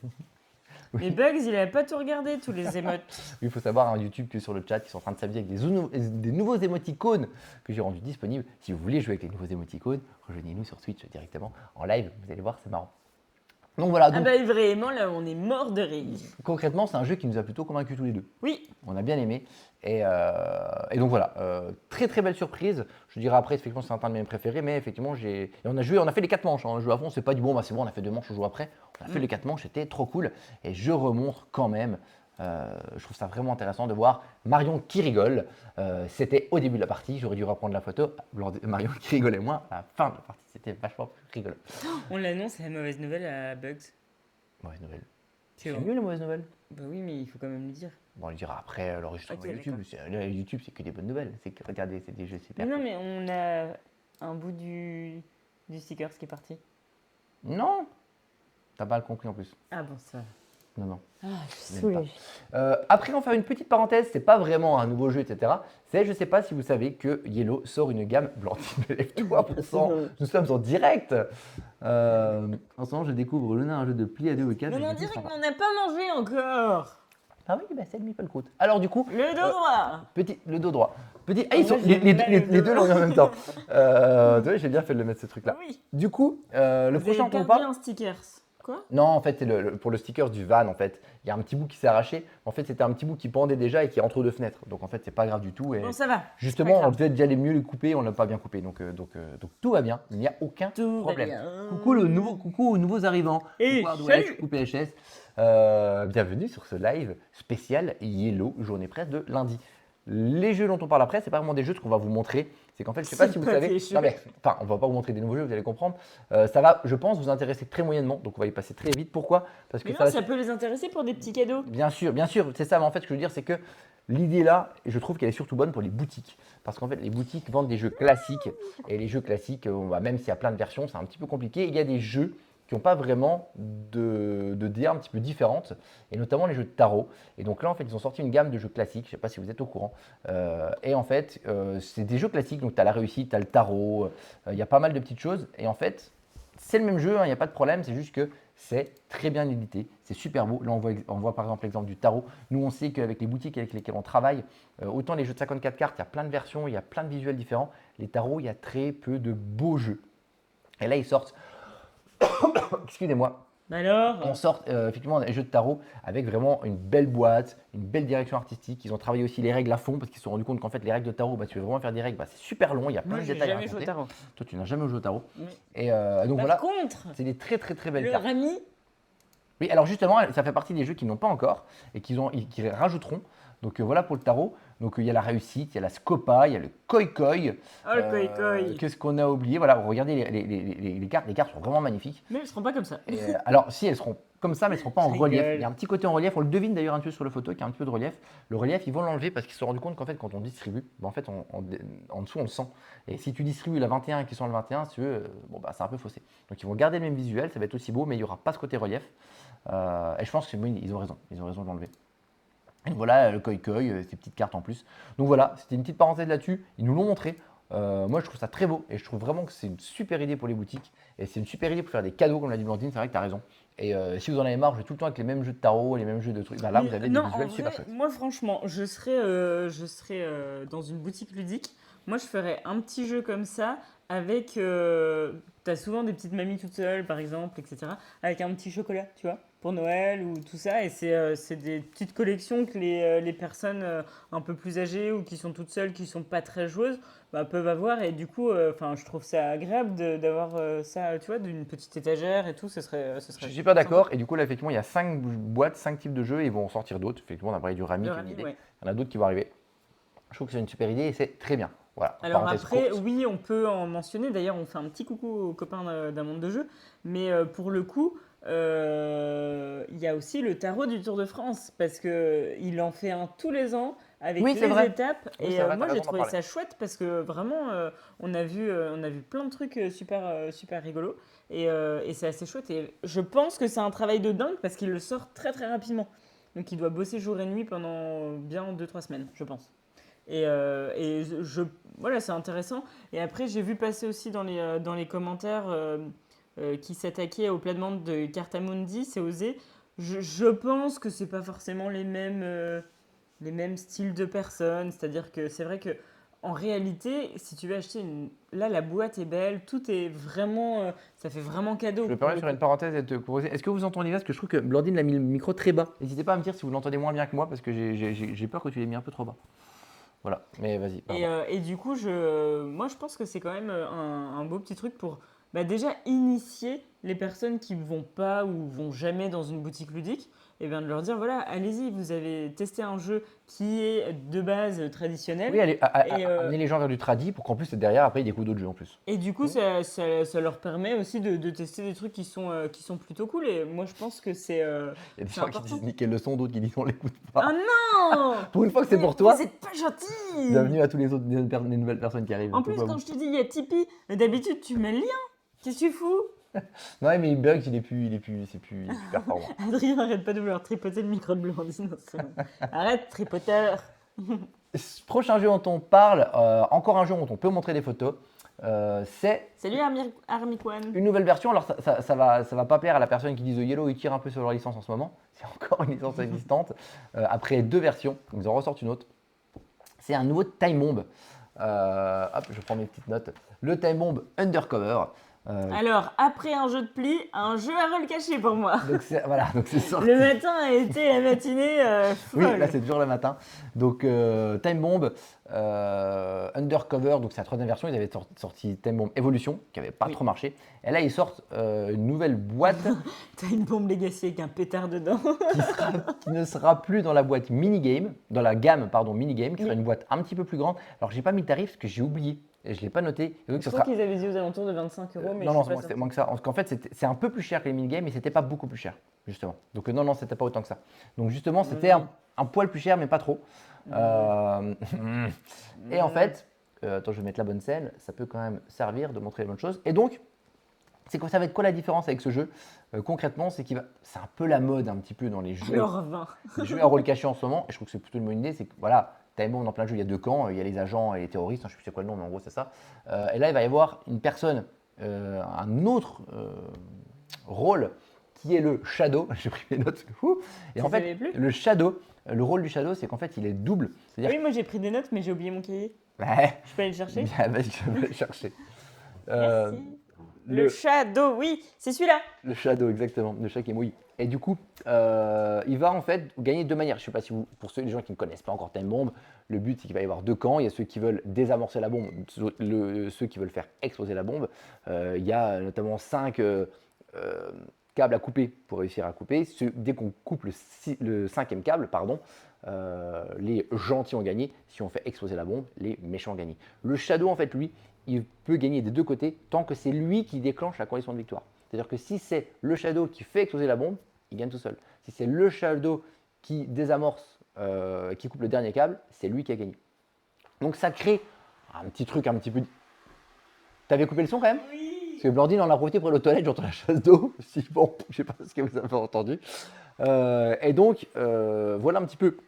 Oui. Les bugs, il n'avait pas tout regardé, tous les émotes. Il faut savoir, hein, YouTube, que sur le chat, ils sont en train de s'amuser avec des nouveaux émoticônes que j'ai rendus disponibles. Si vous voulez jouer avec les nouveaux émoticônes, rejoignez-nous sur Twitch directement en live. Vous allez voir, c'est marrant. Donc voilà, Ah donc, bah vraiment, là, on est mort de rire. concrètement, c'est un jeu qui nous a plutôt convaincus tous les deux. Oui, On a bien aimé. Et donc voilà, très très belle surprise. Je dirais après, effectivement, c'est un de mes préférés, mais effectivement, et on a joué, on a fait les 4 manches. Hein. On a joué à fond, c'est pas du bon, bah c'est bon, on a fait 2 manches, on joue après. On a fait les 4 manches, c'était trop cool. Et je remonte quand même. Je trouve ça vraiment intéressant de voir Marion qui rigole. C'était au début de la partie, j'aurais dû reprendre la photo. Marion qui rigolait moins à la fin de la partie, c'était vachement plus rigolo. on l'annonce, c'est la mauvaise nouvelle à Bugs. Mauvaise nouvelle. C'est C'est bon. mieux la mauvaise nouvelle. Bah oui, mais il faut quand même le dire. Bon, on le dira après l'enregistrement Ok, YouTube. YouTube, c'est que des bonnes nouvelles. C'est que regardez, c'est des jeux super. Non, mais on a un bout du sticker qui est parti. Non, t'as mal compris en plus. Ah bon, ça va. Non, non. Ah, je suis Même soulagée. Après, on fait une petite parenthèse, c'est pas vraiment un nouveau jeu, etc. C'est, je sais pas si vous savez que Yellow sort une gamme. Blandine, lève-toi, pour sang. Nous sommes en direct. En ce moment, je découvre Luna, un jeu de pli à 2 ou 4. Mais on dirait qu'on n'a pas mangé encore. Ah oui, bah, c'est le Meeple Croûte. Alors, du coup, Le dos droit. le dos droit. Ah, Moi, j'ai mal au les deux dos. l'ont eu en même temps. Tu vois, j'ai bien fait de le mettre ce truc-là. Oui. Du coup, le Vous prochain avez dont on perdu parle. un stickers. Quoi? Non, en fait, c'est pour le sticker du van, en fait. Il y a un petit bout qui s'est arraché. En fait, c'était un petit bout qui pendait déjà et qui est entre deux fenêtres. Donc, en fait, c'est pas grave du tout. Et Bon, ça va. justement, pas grave. on devait déjà les mieux les couper, on l'a pas bien coupé. Donc, tout va bien. Il n'y a aucun Tout va problème. bien. Coucou aux nouveaux arrivants. Et Coucou Hardware, salut. coucou PHS. Bienvenue sur ce live spécial Yellow, journée presse de lundi. Les jeux dont on parle après, c'est pas vraiment des jeux qu'on va vous montrer. C'est qu'en fait, je sais pas C'est si vous pas savez. des jeux. Non, mais, enfin, on va pas vous montrer des nouveaux jeux, vous allez comprendre. Ça va, je pense, vous intéresser très moyennement. Donc, on va y passer très vite. Pourquoi? Parce que Mais ça non, va ça peut les intéresser pour des petits cadeaux. Bien sûr, c'est ça. Mais en fait, ce que je veux dire, c'est que l'idée là, je trouve qu'elle est surtout bonne pour les boutiques. Parce qu'en fait, les boutiques vendent des jeux classiques. Et les jeux classiques, même s'il y a plein de versions, c'est un petit peu compliqué. Il y a des jeux qui n'ont pas vraiment de DA un petit peu différentes, et notamment les jeux de tarot. Et donc là, en fait, ils ont sorti une gamme de jeux classiques, je ne sais pas si vous êtes au courant. Et en fait, c'est des jeux classiques, donc tu as la réussite, tu as le tarot, il y a pas mal de petites choses. Et en fait, c'est le même jeu, il n'y a pas de problème, c'est juste que c'est très bien édité, c'est super beau. Là, on voit par exemple l'exemple du tarot. Nous, on sait qu'avec les boutiques avec lesquelles on travaille, autant les jeux de 54 cartes, il y a plein de versions, il y a plein de visuels différents. Les tarots, il y a très peu de beaux jeux. Et là, ils sortent, excusez-moi, Alors, on sort effectivement des jeux de tarot avec vraiment une belle boîte, une belle direction artistique. Ils ont travaillé aussi les règles à fond parce qu'ils se sont rendus compte qu'en fait, les règles de tarot, tu veux vraiment faire des règles, c'est super long, il y a plein moi, de j'ai détails à jamais joué au raconter. tarot. Toi, tu n'as jamais joué au tarot. Oui. Et donc Par voilà, contre, c'est des très très très belles le cartes. Rami, Oui, alors justement, ça fait partie des jeux qui n'ont pas encore et qui rajouteront. Donc voilà pour le tarot. Donc il y a la réussite, il y a la scopa, il y a le koi-koi. oh le koi-koi. Qu'est-ce qu'on a oublié? Voilà, regardez les cartes. Les cartes sont vraiment magnifiques. Mais elles seront pas comme ça. Alors si elles seront comme ça, mais ils ne seront pas en Je relief. rigole. Il y a un petit côté en relief, on le devine d'ailleurs un peu sur la photo, qu'il y a un petit peu de relief. Le relief, ils vont l'enlever parce qu'ils se sont rendus compte qu'en fait, quand on distribue, ben, en fait, en dessous, on le sent. Et si tu distribues la 21 qui sont le 21, si tu veux, bon, bah, c'est un peu faussé. Donc ils vont garder le même visuel, ça va être aussi beau, mais il n'y aura pas ce côté relief. Et je pense qu'ils ont raison de l'enlever. Et voilà le koi-koi, ces petites cartes en plus. Donc voilà, c'était une petite parenthèse là-dessus. Ils nous l'ont montré. Moi, je trouve ça très beau et je trouve vraiment que c'est une super idée pour les boutiques. Et c'est une super idée pour faire des cadeaux, comme l'a dit Blandine. C'est vrai que tu as raison. Et si vous en avez marre, jouez tout le temps avec les mêmes jeux de tarot, les mêmes jeux de trucs. Bah là, Mais vous avez des non, en visuels vrai, super chouettes. moi franchement, je serais dans une boutique ludique. Moi, je ferais un petit jeu comme ça avec. T'as souvent des petites mamies toutes seules, par exemple, etc. Avec un petit chocolat, tu vois, pour Noël ou tout ça. Et c'est des petites collections que les personnes un peu plus âgées ou qui sont toutes seules, qui sont pas très joueuses, bah, peuvent avoir. Et du coup, enfin, je trouve ça agréable d'avoir ça, tu vois, d'une petite étagère et tout. Ce serait Je suis super sympa. d'accord. Et du coup, là, effectivement, il y a 5 boîtes, 5 types de jeux et ils vont en sortir d'autres. Effectivement, on a parlé du Rami, Le qui est une Rami, idée. ouais. Il y en a d'autres qui vont arriver. Je trouve que c'est une super idée et c'est très bien. Voilà. Alors Parenthèse après, courte. oui, on peut en mentionner. D'ailleurs, on fait un petit coucou aux copains d'un monde de jeu. Mais pour le coup, il y a aussi le tarot du Tour de France. Parce qu'il en fait un tous les ans avec Oui, c'est les vrai. étapes. Oui, Et c'est vrai, t'as moi, j'ai raison d'en trouvé parler. ça chouette parce que vraiment, on a vu plein de trucs super rigolos. Et c'est assez chouette. Et je pense que c'est un travail de dingue parce qu'il le sort très très rapidement. Donc il doit bosser jour et nuit pendant bien 2-3 semaines, je pense. Voilà, c'est intéressant. Et après, j'ai vu passer aussi dans les commentaires qui s'attaquaient au plat-de-menthe de Cartamundi, c'est osé. Je pense que c'est pas forcément les mêmes styles de personnes. C'est-à-dire que c'est vrai que en réalité, si tu veux acheter là, la boîte est belle, tout est vraiment, ça fait vraiment cadeau Je me pour permets de le faire coup. une parenthèse et de te proposer. Est-ce que vous entendez bien? Parce que je trouve que Blandine a mis le micro très bas. N'hésitez pas à me dire si vous l'entendez moins bien que moi parce que j'ai peur que tu l'aies mis un peu trop bas. Voilà. Mais vas-y, Et, pardon. euh, et du coup, moi, je pense que c'est quand même un beau petit truc pour bah, déjà initier les personnes qui ne vont pas ou vont jamais dans une boutique ludique, et bien de leur dire, voilà, allez-y, vous avez testé un jeu qui est de base traditionnel. Oui, allez, Et, amener les gens vers du tradi pour qu'en plus derrière, après, il découvre d'autres jeux en plus. et du coup, ça leur permet aussi de tester des trucs qui sont plutôt cool. Et moi, je pense que c'est Il y a des c'est gens qui important. disent nickel le son, d'autres qui disent on l'écoute Oh pas. non! Pour une fois que c'est Mais pour toi, vous êtes pas gentil! bienvenue à tous les autres les nouvelles personnes qui arrivent. En plus, Coucou à quand vous. je te dis il y a Tipeee, d'habitude, tu mets le lien. Qu'est-ce que tu fous? Non, mais il bug, il est plus performant. Adrien arrête pas de vouloir tripoter le micro de Blandine en ce moment. Arrête, tripoteur. Prochain jeu dont on parle, encore un jeu dont on peut montrer des photos, c'est Salut Armiquan. une nouvelle version. Alors ça va pas plaire à la personne qui dit The Yellow, ils tirent un peu sur leur licence en ce moment. C'est encore une licence existante. Après 2 versions, ils en ressortent une autre. C'est un nouveau Time Bomb. Hop, je prends mes petites notes. Le Time Bomb Undercover. Alors, après un jeu de pli, un jeu à rôle caché pour moi. Donc c'est sorti. Le matin a été la matinée Oui, folle. là c'est toujours le matin. Donc Time Bomb Undercover, donc c'est la 3e version. Ils avaient sorti Time Bomb Evolution, qui n'avait pas Oui. trop marché. Et là ils sortent une nouvelle boîte T'as une bombe Legacy avec un pétard dedans. qui ne sera plus dans la boîte minigame, dans la gamme pardon minigame, qui sera Oui. une boîte un petit peu plus grande. Alors j'ai pas mis le tarif parce que j'ai oublié et je l'ai pas noté. Et donc Je ça crois sera qu'ils avaient dit aux alentours de 25 euros, mais non, je non, suis pas c'était sûre. moins que ça. En fait, c'est un peu plus cher que les minigames, mais c'était pas beaucoup plus cher, justement. Donc, non, c'était pas autant que ça. Donc, justement, c'était un poil plus cher, mais pas trop. Et en fait, attends, je vais mettre la bonne scène, ça peut quand même servir de montrer les bonnes choses. Et donc, ça va être quoi la différence avec ce jeu? Concrètement, c'est un peu la mode un petit peu dans les jeux, Alors 20. les jeux à rôle caché en ce moment. Et je trouve que c'est plutôt une bonne idée. C'est que voilà, Time Bomb dans plein de jeux, il y a 2 camps. Il y a les agents et les terroristes. Je ne sais plus c'est quoi le nom, mais en gros, c'est ça. Et là, il va y avoir une personne, un autre rôle qui est le Shadow. J'ai pris mes notes. Et Vous en fait, savez plus le Shadow, le rôle du Shadow, c'est qu'en fait, il est double. C'est-à-dire Oui, moi j'ai pris des notes, mais j'ai oublié mon cahier. Ouais, Je peux aller le chercher? bien, vas-y, je vais le chercher. Euh, Merci. Le Shadow, oui, c'est celui-là. Le Shadow, exactement, le chat qui est mouillé. Et du coup, il va en fait gagner de 2 manières. Je ne sais pas si pour les gens qui ne connaissent pas encore Time Bomb, le but c'est qu'il va y avoir 2 camps. Il y a ceux qui veulent désamorcer la bombe, ceux qui veulent faire exploser la bombe. Il y a notamment 5 câbles à couper pour réussir à couper. Dès qu'on coupe le 5e câble, les gentils ont gagné. Si on fait exploser la bombe, les méchants ont gagné. Le Shadow, en fait, lui, il peut gagner des 2 côtés tant que c'est lui qui déclenche la condition de victoire. C'est-à-dire que si c'est le Shadow qui fait exploser la bombe, il gagne tout seul. Si c'est le Shadow qui désamorce, qui coupe le dernier câble, c'est lui qui a gagné. Donc ça crée un petit truc un petit peu... T'avais coupé le son quand même? Oui. Parce que Blandine en a profité pour aller aux toilettes, j'entends la chasse d'eau. Si bon, je sais pas ce que vous avez entendu. Et donc, voilà un petit peu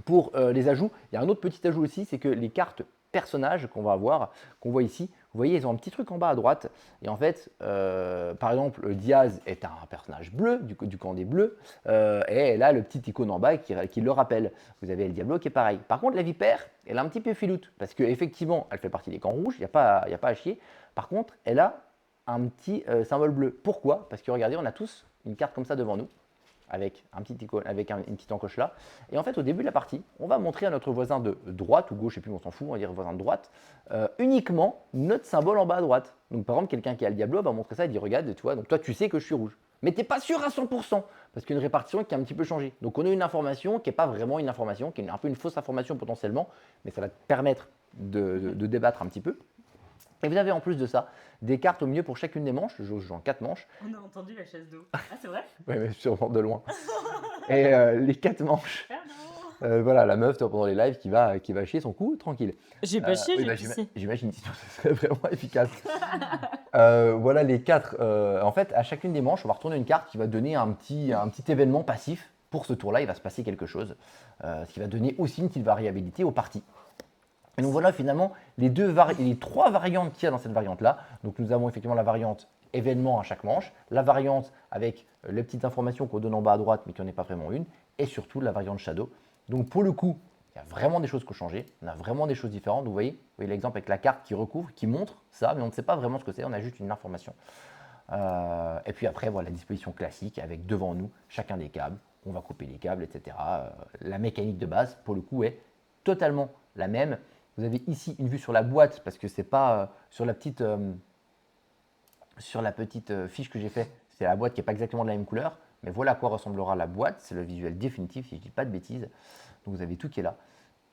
pour les ajouts. Il y a un autre petit ajout aussi, c'est que les cartes personnages qu'on va avoir, qu'on voit ici, vous voyez, ils ont un petit truc en bas à droite. Et en fait, par exemple, Diaz est un personnage bleu, du camp des bleus. Et elle a le petit icône en bas qui le rappelle. Vous avez El Diablo qui est pareil. Par contre, la vipère, elle est un petit peu filoute. Parce qu'effectivement, elle fait partie des camps rouges, il n'y a pas à chier. Par contre, elle a un petit symbole bleu. Pourquoi? Parce que regardez, on a tous une carte comme ça devant nous, avec un petit icône, avec une petite encoche là. Et en fait, au début de la partie, on va montrer à notre voisin de droite ou gauche, je sais plus, on s'en fout, on va dire voisin de droite, uniquement notre symbole en bas à droite. Donc par exemple, quelqu'un qui a le Diablo va montrer ça et dit regarde, tu vois, donc toi tu sais que je suis rouge. Mais tu n'es pas sûr à 100%, parce qu'il y a une répartition qui a un petit peu changé. Donc on a une information qui n'est pas vraiment une information, qui est un peu une fausse information potentiellement, mais ça va te permettre de débattre un petit peu. Et vous avez en plus de ça des cartes au milieu pour chacune des manches. Je joue en 4 manches. On a entendu la chasse d'eau. Ah, c'est vrai? Oui, mais sûrement de loin. Et les 4 manches. Pardon. Voilà, la meuf pendant les lives qui va chier son coup, tranquille. J'ai pas chié, Oui, j'ai bah, pissé. j'imagine, sinon ce serait vraiment efficace. Voilà les 4. En fait, à chacune des manches, on va retourner une carte qui va donner un petit événement passif. Pour ce tour-là, il va se passer quelque chose. Ce qui va donner aussi une petite variabilité aux parties. Et donc voilà finalement les 3 variantes qu'il y a dans cette variante-là. Donc nous avons effectivement la variante événement à chaque manche, la variante avec les petites informations qu'on donne en bas à droite mais qui n'en est pas vraiment une, et surtout la variante Shadow. Donc pour le coup, il y a vraiment des choses qui ont changé, on a vraiment des choses différentes. Vous voyez l'exemple avec la carte qui recouvre, qui montre ça, mais on ne sait pas vraiment ce que c'est, on a juste une information. Et puis après, voilà la disposition classique avec devant nous chacun des câbles, on va couper les câbles, etc. La mécanique de base, pour le coup, est totalement la même. Vous avez ici une vue sur la boîte, parce que c'est pas sur la petite fiche que j'ai fait, c'est la boîte qui n'est pas exactement de la même couleur, mais voilà à quoi ressemblera la boîte, c'est le visuel définitif si je ne dis pas de bêtises. Donc vous avez tout qui est là.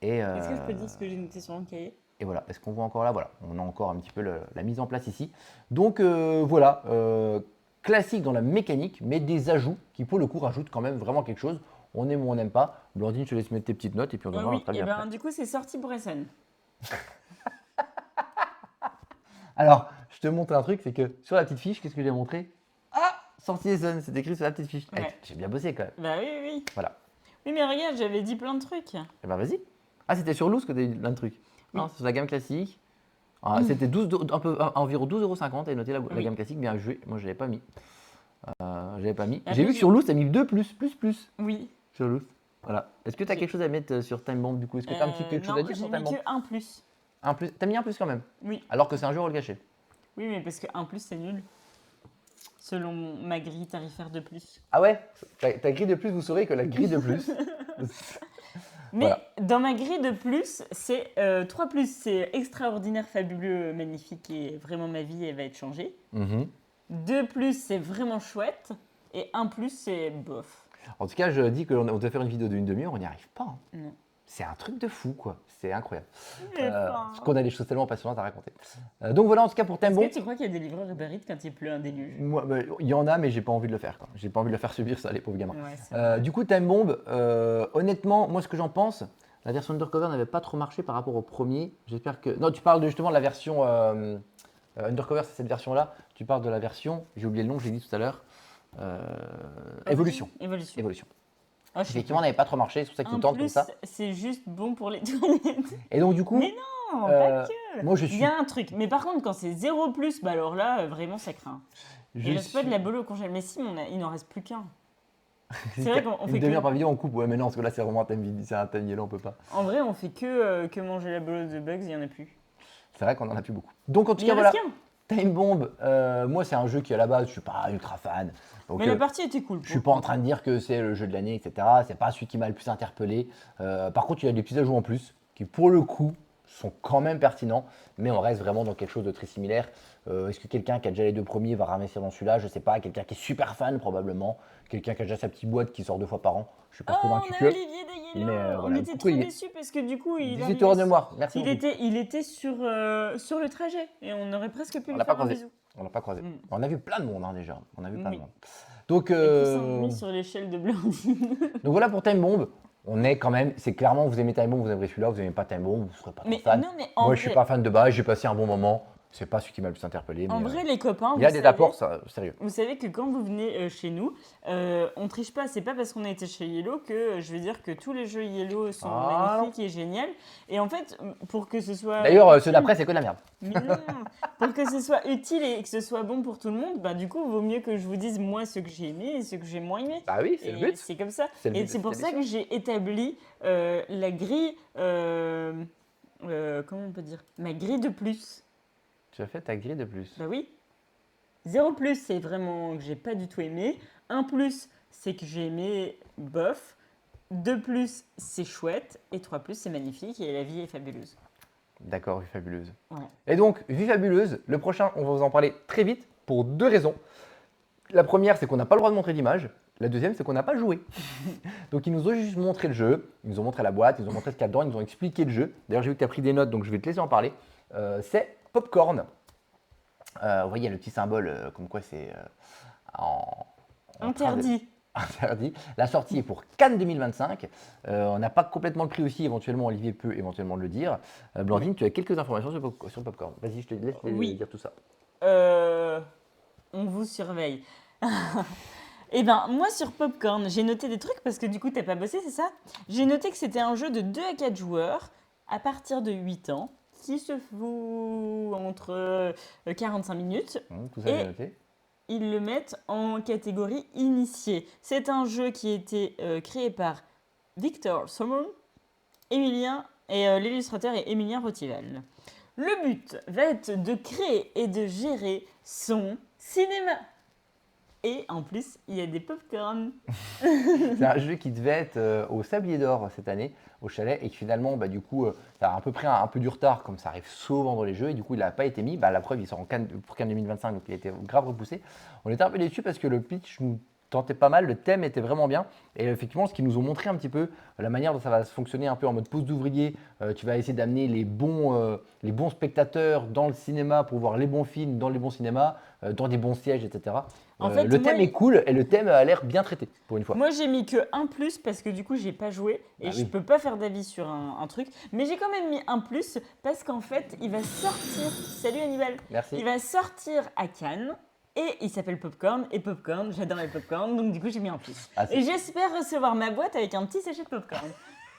Est-ce que je peux dire ce que j'ai noté sur mon cahier? Et voilà, est-ce qu'on voit encore là? Voilà, on a encore un petit peu la mise en place ici. Donc voilà, classique dans la mécanique, mais des ajouts qui pour le coup rajoutent quand même vraiment quelque chose. On aime ou on n'aime pas. Blandine, je te laisse mettre tes petites notes et puis on verra Oui, très et bien. ben du coup c'est sorti pour SN. Alors, je te montre un truc, c'est que sur la petite fiche, qu'est-ce que j'ai montré? Ah, sortie Essen, c'est écrit sur la petite fiche. Ouais. J'ai bien bossé quand même. Bah oui. Voilà. Oui, mais regarde, j'avais dit plein de trucs. Eh ben vas-y. Ah, c'était sur Loose que tu as dit plein de trucs. Oui. Non, c'est sur la gamme classique. Ah, c'était environ 12,50 € et noté la Oui. gamme classique, bien joué. Moi, je l'avais pas mis. J'avais pas mis. Après, J'ai vu que sur Loose, tu as mis 2 plus. Oui. Sur Loose. Voilà. Est-ce que tu as quelque chose à mettre sur Time Bomb du coup? Est-ce que tu as un petit quelque chose à dire j'ai sur mis Time Bomb? que 1 plus. Un plus. T'as mis un plus quand même. Oui. Alors que c'est un jeu rôle gâché. Oui, mais parce que 1 plus c'est nul. Selon ma grille tarifaire de plus. Ah ouais? Ta grille de plus, vous saurez que la grille de plus. Mais Voilà. dans ma grille de plus, c'est 3 plus, c'est extraordinaire, fabuleux, magnifique et vraiment ma vie elle va être changée. 2 plus, c'est vraiment chouette. Et 1 plus, c'est bof. En tout cas, je dis qu'on doit faire une vidéo d'une demi-heure, on n'y arrive pas. Hein. Non. C'est un truc de fou, quoi. C'est incroyable. Mais enfin. Parce qu'on a des choses tellement passionnantes à raconter. Donc voilà, en tout cas pour Time Est-ce Bomb. que tu crois qu'il y a des livreurs Uber Eats quand il pleut un déluge? Moi, il y en a, mais j'ai pas envie de le faire. J'ai pas envie de le faire subir ça, les pauvres gamins. Ouais, c'est vrai. Du coup, Time Bomb, honnêtement, moi, ce que j'en pense, la version Undercover n'avait pas trop marché par rapport au premier. J'espère que. Non, tu parles justement de la version Undercover, c'est cette version-là. Tu parles de la version, j'ai oublié le nom, je l'ai dit tout à l'heure. Évolution. Évolution. Ah, je sais Effectivement, n'avait pas trop marché, c'est pour ça qu'ils Un tentent plus, comme ça. c'est juste bon pour les toilettes. Et donc, du coup, Mais non, pas que. moi, je Il suis. y a un truc. Mais par contre, quand c'est 0 plus, bah alors là, vraiment, ça craint. Il reste pas de la bolo au congèle. Mais si, il n'en reste plus qu'un. C'est vrai qu'on Une fait demi-heure que... par vidéo, on coupe. Ouais, mais non, parce que là, c'est vraiment un thème, c'est un thème yellow, on peut pas. En vrai, on fait que manger la bolo de Bugs, il n'y en a plus. C'est vrai qu'on en a plus beaucoup. Donc, en tout Mais cas, il voilà. reste qu'un. Time Bomb, moi, c'est un jeu qui, à la base, je suis pas ultra fan. Donc, Mais la partie était cool. je suis pas en train de dire que c'est le jeu de l'année, etc. C'est pas celui qui m'a le plus interpellé. Par contre, il y a des petits ajouts en plus qui, pour le coup, sont quand même pertinents, mais on reste vraiment dans quelque chose de très similaire. Est-ce que quelqu'un qui a déjà les 2 premiers va ramasser dans celui-là? Je sais pas. Quelqu'un qui est super fan, probablement. Quelqu'un qui a déjà sa petite boîte qui sort 2 fois par an. Je suis pas Oh, convaincu on a que. Olivier Dayello. Mais, On voilà. était Pourquoi trop il est- déçus parce que du coup, il 18 arrivait € de mémoire. Merci Il beaucoup. était sur le trajet et on aurait presque pu On lui l'a pas faire un croisé. bisou. On l'a pas croisé. Mm. On a vu plein de monde hein, déjà. On a vu plein de Oui. monde. Donc, Et plus un demi sur l'échelle de Blandine. donc voilà pour Time Bomb. On est quand même, c'est clairement, vous aimez Time Bomb, vous aimerez celui-là, vous n'aimez pas Time Bomb, vous ne serez pas trop Mais fan. non, mais en Moi, vrai, je suis pas fan de base, j'ai passé un bon moment. C'est pas celui qui m'a le plus interpellé, mais en vrai, les copains, il y a vous des savez, apports, sérieux. vous savez que quand vous venez chez nous, on triche pas. C'est pas parce qu'on a été chez Yellow que je veux dire que tous les jeux Yellow sont Ah, magnifiques et géniaux. Et en fait, pour que ce soit D'ailleurs, ceux utile- d'après, c'est que de la merde. Mais non, pour que ce soit utile et que ce soit bon pour tout le monde, bah du coup, il vaut mieux que je vous dise moi ce que j'ai aimé et ce que j'ai moins aimé. Bah oui, c'est le Et but. c'est comme ça. C'est le but Et de c'est pour cette ça que j'ai établi la grille. Comment on peut dire? Ma grille de plus. Tu as fait ta grille de plus. Bah oui. 0 plus, c'est vraiment que j'ai pas du tout aimé. 1 plus, c'est que j'ai aimé bof. 2 plus, c'est chouette. Et 3 plus, c'est magnifique et la vie est fabuleuse. D'accord, Vie Fabuleuse. Voilà. Et donc, Vie Fabuleuse, le prochain, on va vous en parler très vite pour 2 raisons. La première, c'est qu'on n'a pas le droit de montrer d'image. La deuxième, c'est qu'on n'a pas joué. Donc, ils nous ont juste montré le jeu, ils nous ont montré la boîte, ils nous ont montré ce qu'il y a dedans, ils nous ont expliqué le jeu. D'ailleurs, j'ai vu que tu as pris des notes, donc je vais te laisser en parler. C'est Popcorn. Vous voyez, il y a le petit symbole, comme quoi c'est en train de- Interdit. interdit. La sortie est pour Cannes 2025. On n'a pas complètement le prix aussi, éventuellement Olivier peut éventuellement le dire. Blandine, tu as quelques informations sur Popcorn. Vas-y, je te laisse Oui. dire tout ça. On vous surveille. Eh ben, moi sur Popcorn, j'ai noté des trucs parce que du coup, t'as pas bossé, c'est ça? J'ai noté que c'était un jeu de 2 à 4 joueurs à partir de 8 ans qui se joue entre 45 minutes. Tout ça, Et- j'ai noté. Ils le mettent en catégorie initiée. C'est un jeu qui a été créé par Victor Sommer, Emilien, et l'illustrateur est Emilien Rotival. Le but va être de créer et de gérer son cinéma. Et en plus, il y a des popcorn. C'est un jeu qui devait être au Sablier d'Or cette année, au chalet, et qui finalement, bah, du coup, ça a un peu pris un peu du retard, comme ça arrive souvent dans les jeux, et du coup, il n'a pas été mis. Bah, la preuve, il sort pour Cannes 2025, donc il a été grave repoussé. On était un peu déçus parce que le pitch nous tentait pas mal, le thème était vraiment bien, et effectivement, ce qu'ils nous ont montré un petit peu, la manière dont ça va fonctionner un peu en mode pose d'ouvrier, tu vas essayer d'amener les bons spectateurs dans le cinéma pour voir les bons films dans les bons cinémas, dans des bons sièges, etc. En fait, le moi, thème est cool et le thème a l'air bien traité pour une fois. Moi, j'ai mis que 1 plus parce que du coup, j'ai pas joué et Ah je oui. peux pas faire d'avis sur un truc. Mais j'ai quand même mis 1 plus parce qu'en fait, il va sortir. Salut Hannibal! Merci. Il va sortir à Cannes et il s'appelle Popcorn. Et Popcorn, j'adore les popcorn, donc du coup, j'ai mis 1 plus. Ah, c'est- Et j'espère recevoir ma boîte avec un petit sachet de popcorn.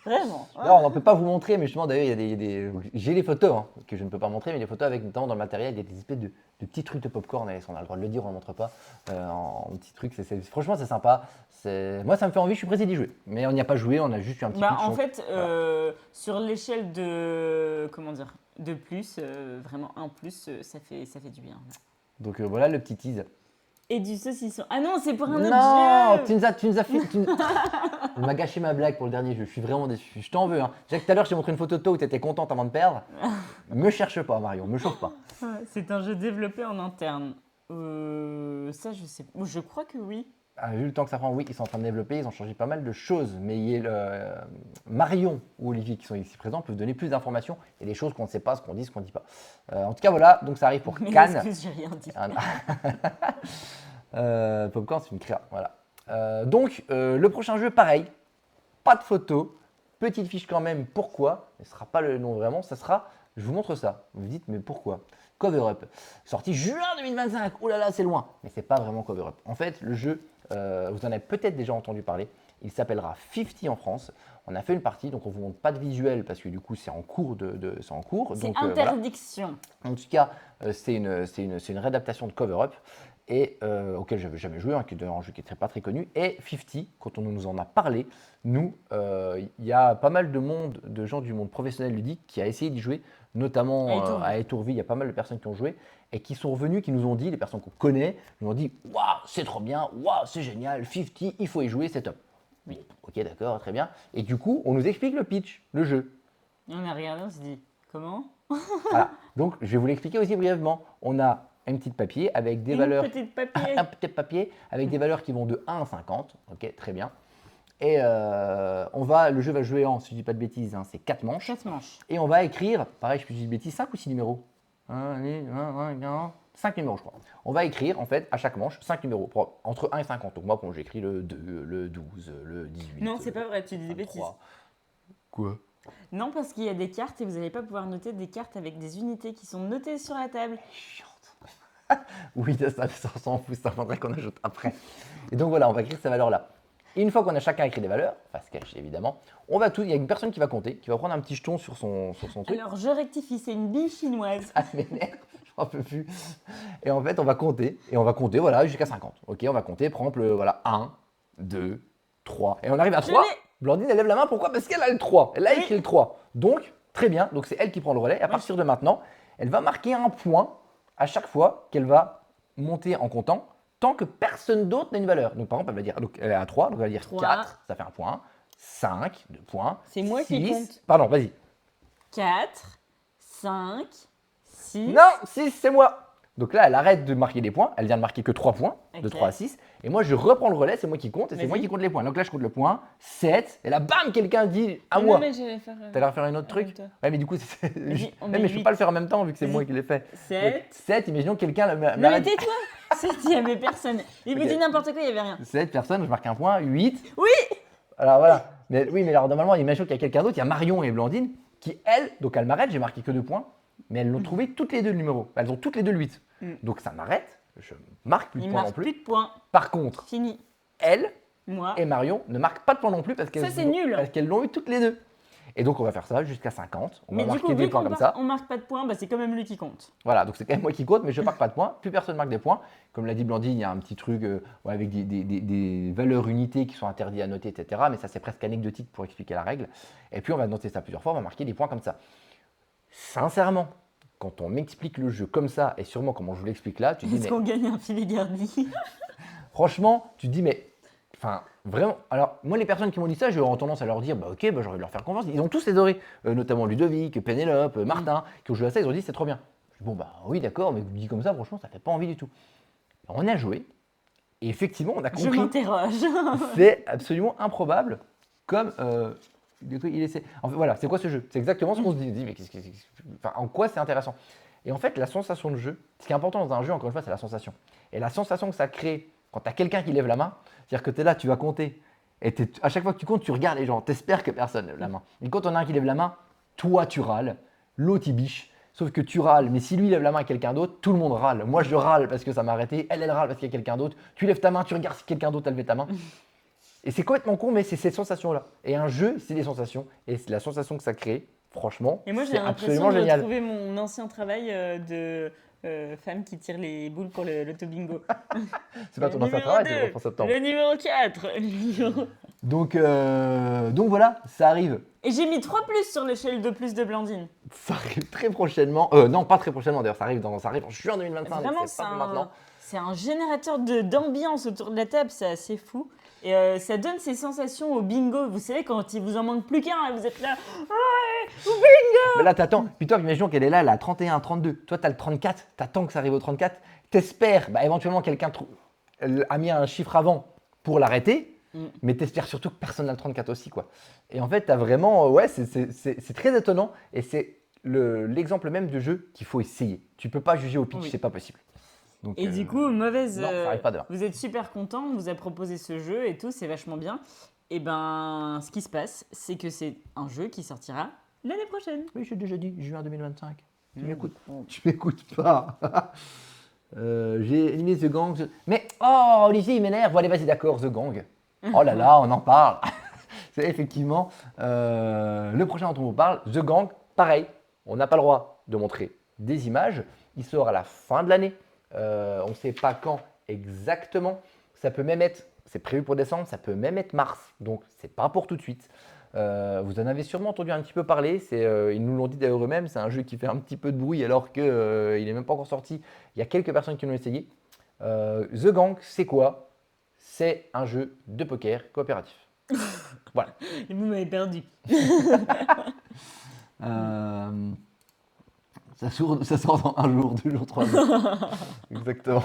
Vraiment. Là, on ne peut pas vous montrer, mais justement, d'ailleurs, il y a j'ai les photos hein, que je ne peux pas montrer, mais les photos avec notamment dans le matériel, il y a des espèces de petits trucs de popcorn. Et on a le droit de le dire, on ne le montre pas. En petits trucs, franchement, c'est sympa. Moi, ça me fait envie, je suis pressé d'y jouer. Mais on n'y a pas joué, on a juste eu un petit Bah, pitch, en donc, fait, sur l'échelle de. Comment dire? De plus, vraiment 1 plus, ça fait du bien. donc voilà le petit tease. Et du saucisson. Ah non, c'est pour un autre Non, jeu. tu nous as fait. On m'a gâché ma blague pour le dernier jeu, je suis vraiment déçu. Je t'en veux. Hein. Déjà que tout à l'heure, je t'ai montré une photo de toi où tu étais contente avant de perdre. Me cherche pas, Marion, me chauffe pas. C'est un jeu développé en interne. Ça, je sais. Je crois que oui. Ah, vu le temps que ça prend, oui, ils sont en train de développer, ils ont changé pas mal de choses. Mais il y a Marion ou Olivier qui sont ici présents peuvent donner plus d'informations. Il y a des choses qu'on ne sait pas, ce qu'on dit, ce qu'on ne dit pas. En tout cas, voilà, donc ça arrive pour Mais Cannes. excuse, j'ai rien dit. Popcorn, c'est une créa, voilà. Donc, le prochain jeu, pareil, pas de photo, petite fiche quand même, pourquoi? Ce ne sera pas le nom vraiment, ça sera, je vous montre ça. Vous vous dites, mais pourquoi? Cover Up, sorti juin 2025, oh là là, c'est loin, mais c'est pas vraiment Cover Up. En fait, le jeu, vous en avez peut-être déjà entendu parler, il s'appellera 50 en France. On a fait une partie, donc on ne vous montre pas de visuel parce que du coup, c'est en cours. C'est en cours. C'est Donc, voilà. interdiction. En tout cas, c'est une réadaptation de Cover Up et auquel j'avais jamais joué, hein, qui est un jeu qui n'est pas très connu. Et 50, quand on nous en a parlé, il y a pas mal de gens du monde professionnel ludique qui a essayé d'y jouer, notamment à Étourville. Il y a pas mal de personnes qui ont joué et qui sont revenus, qui nous ont dit, les personnes qu'on connaît, nous ont dit « Waouh, c'est trop bien, waouh, c'est génial, 50, il faut y jouer, c'est top ». Oui, ok, d'accord, très bien. Et du coup, on nous explique le pitch, le jeu. Et on a regardé, on s'est dit comment? Voilà. Donc, je vais vous l'expliquer aussi brièvement. On a un petit papier avec des valeurs. Petite papier. Un petit papier avec des valeurs qui vont de 1 à 50. Ok, très bien. Et le jeu va jouer en, si je ne dis pas de bêtises, hein, c'est 4 manches. 4 manches. Et on va écrire, pareil, je dis de bêtises, 5 ou 6 numéros 1, 2, 1, 1, 1. 5 numéros, je crois. On va écrire, en fait, à chaque manche, 5 numéros, entre 1 et 50. Donc moi, bon, j'écris le 2, le 12, le 18. Non, c'est pas vrai, tu dis des bêtises. 23. Quoi? Non, parce qu'il y a des cartes et vous n'allez pas pouvoir noter des cartes avec des unités qui sont notées sur la table. Oui, ça s'en fout, ça faudrait qu'on ajoute après. Et donc voilà, on va écrire ces valeurs-là. Et une fois qu'on a chacun écrit des valeurs, face cachée évidemment, il y a une personne qui va compter, qui va prendre un petit jeton sur son truc. Alors, je rectifie, c'est une bille chinoise. Ça m'énerve, j'en peux plus. Et en fait, on va compter, voilà, jusqu'à 50. Ok, on va compter, par exemple, voilà, 1, 2, 3. Et on arrive à 3. l'ai. Blandine, elle lève la main, pourquoi? Parce qu'elle a le 3. Elle a Oui. écrit le 3. Donc, très bien, donc c'est elle qui prend le relais. Et à partir de maintenant, elle va marquer un point à chaque fois qu'elle va monter en comptant, tant que personne d'autre n'a une valeur. Donc, par exemple, elle va dire, donc, elle est à 3, donc elle va dire 3. 4, ça fait un point. 5, 2 points. C'est moi qui 6. compte. Pardon, vas-y. 4, 5, 6. Non, 6, c'est moi. Donc là, elle arrête de marquer des points. Elle vient de marquer que 3 points, de Ok. 3 à 6. Et moi, je reprends le relais, c'est moi qui compte, et c'est Vas-y. moi qui compte les points. Donc là, je compte le point, 7. Et là, bam, quelqu'un dit à Non, moi. mais je vais faire. T'as l'air de faire un autre avec truc? toi. Ouais, mais du coup, Vas-y, on Ouais, met mais je peux 8. pas le faire en même temps, vu que c'est Vas-y. moi qui l'ai fait. 7. 7, imaginons que quelqu'un Non, mais tais-toi 7, il n'y avait personne. Il vous Ok. dit n'importe quoi, il n'y avait rien. 7 personnes, je marque un point, 8. Oui. Alors voilà. Mais oui, mais alors normalement, imaginons qu'il y a quelqu'un d'autre, il y a Marion et Blandine, qui elles, donc elles m'arrêtent, j'ai marqué que 2 points, mais elles l'ont trouvé toutes les deux le numéro. Elles ont toutes les deux le 8. Mm. Donc ça m'arrête, je marque plus de Il points non marque plus. plus de points. Par contre, Fini. elles Moi. et Marion ne marquent pas de points non plus parce qu'elles Ça, c'est nul. parce qu'elles l'ont eu toutes les deux. Et donc on va faire ça jusqu'à 50. On Mais va du marquer coup, des vu points qu'on comme ça. on marque pas de points, bah, c'est quand même lui qui compte. Voilà, donc c'est quand même moi qui compte, mais je ne marque pas de points. Plus personne marque des points. Comme l'a dit Blandine, il y a un petit truc ouais, avec des valeurs unités qui sont interdites à noter, etc. Mais ça, c'est presque anecdotique pour expliquer la règle. Et puis on va noter ça plusieurs fois, on va marquer des points comme ça. Sincèrement, quand on m'explique le jeu comme ça, et sûrement comment je vous l'explique là, tu te dis, Est-ce mais qu'on gagne un filet garni? franchement, tu te dis, mais enfin, vraiment. Alors, moi, les personnes qui m'ont dit ça, j'aurais tendance à leur dire, bah ok, bah, j'aurais dû leur faire confiance. Ils ont tous adoré, notamment Ludovic, Pénélope, Martin, qui ont joué à ça, ils ont dit, c'est trop bien. Je dis, bon, bah oui, d'accord, mais dit comme ça, franchement, ça fait pas envie du tout. On a joué, et effectivement, on a Je compris. m'interroge. C'est absolument improbable, comme il essaie. En fait, voilà, c'est quoi ce jeu? C'est exactement ce qu'on se dit, mais enfin, en quoi c'est intéressant? Et en fait, la sensation de jeu, ce qui est important dans un jeu, encore une fois, c'est la sensation. Et la sensation que ça crée quand tu as quelqu'un qui lève la main, c'est-à-dire que tu es là, tu vas compter, et à chaque fois que tu comptes, tu regardes les gens, tu espères que personne lève la main. Et quand on a un qui lève la main, toi tu râles, l'autre il biche, sauf que tu râles, mais si lui lève la main à quelqu'un d'autre, tout le monde râle. Moi je râle parce que ça m'a arrêté, elle râle parce qu'il y a quelqu'un d'autre, tu lèves ta main, tu regardes si quelqu'un d'autre a levé ta main. Et c'est complètement con, mais c'est cette sensation-là. Et un jeu, c'est des sensations, et c'est la sensation que ça crée, franchement, Et moi, j'ai c'est l'impression absolument de génial. retrouver mon ancien travail de femme qui tire les boules pour l'auto-bingo. C'est pas ton Le ancien numéro travail, c'est 2, le 1er septembre. le numéro 4, le numéro... Donc voilà, ça arrive. Et j'ai mis 3 plus sur l'échelle de plus de Blandine. Ça arrive très prochainement. Non, pas très prochainement d'ailleurs, ça arrive en juin 2025. donc Vraiment, c'est pas pour maintenant. c'est un générateur d'ambiance autour de la table, c'est assez fou. Et ça donne ces sensations au bingo. Vous savez, quand il vous en manque plus qu'un et vous êtes là, ouais, bingo. Mais là, t'attends. Puis toi, imaginons qu'elle est là, elle a 31, 32. Toi, t'as le 34. T'attends que ça arrive au 34. T'espères, éventuellement, quelqu'un a mis un chiffre avant pour l'arrêter. Mais t'espères surtout que personne n'a le 34 aussi, quoi. Et en fait, t'as vraiment, ouais, c'est très étonnant. Et c'est l'exemple même de jeu qu'il faut essayer. Tu peux pas juger au pitch, Oui. c'est pas possible. Donc, Et du coup, mauvaise. non, ça arrive pas demain. Vous êtes super content, on vous a proposé ce jeu et tout, c'est vachement bien. Et ben, ce qui se passe, c'est que c'est un jeu qui sortira l'année prochaine. Oui, j'ai déjà dit, juin 2025. Tu m'écoutes Bon. Tu m'écoutes pas. J'ai éliminé The Gang. Mais, oh, Olivier, il m'énerve. Bon, allez, vas-y, d'accord, The Gang. Oh là là, on en parle. C'est effectivement le prochain dont on vous parle, The Gang. Pareil, on n'a pas le droit de montrer des images. Il sort à la fin de l'année. On ne sait pas quand exactement. Ça peut même être, c'est prévu pour décembre, ça peut même être mars. Donc, c'est pas pour tout de suite. Vous en avez sûrement entendu un petit peu parler. Ils nous l'ont dit d'ailleurs eux-mêmes. C'est un jeu qui fait un petit peu de bruit alors qu'il n'est même pas encore sorti. Il y a quelques personnes qui l'ont essayé. The Gang, c'est quoi? C'est un jeu de poker coopératif. Voilà. Et vous m'avez perdu. Ça sort dans un jour, 2 jours, 3 jours. Exactement.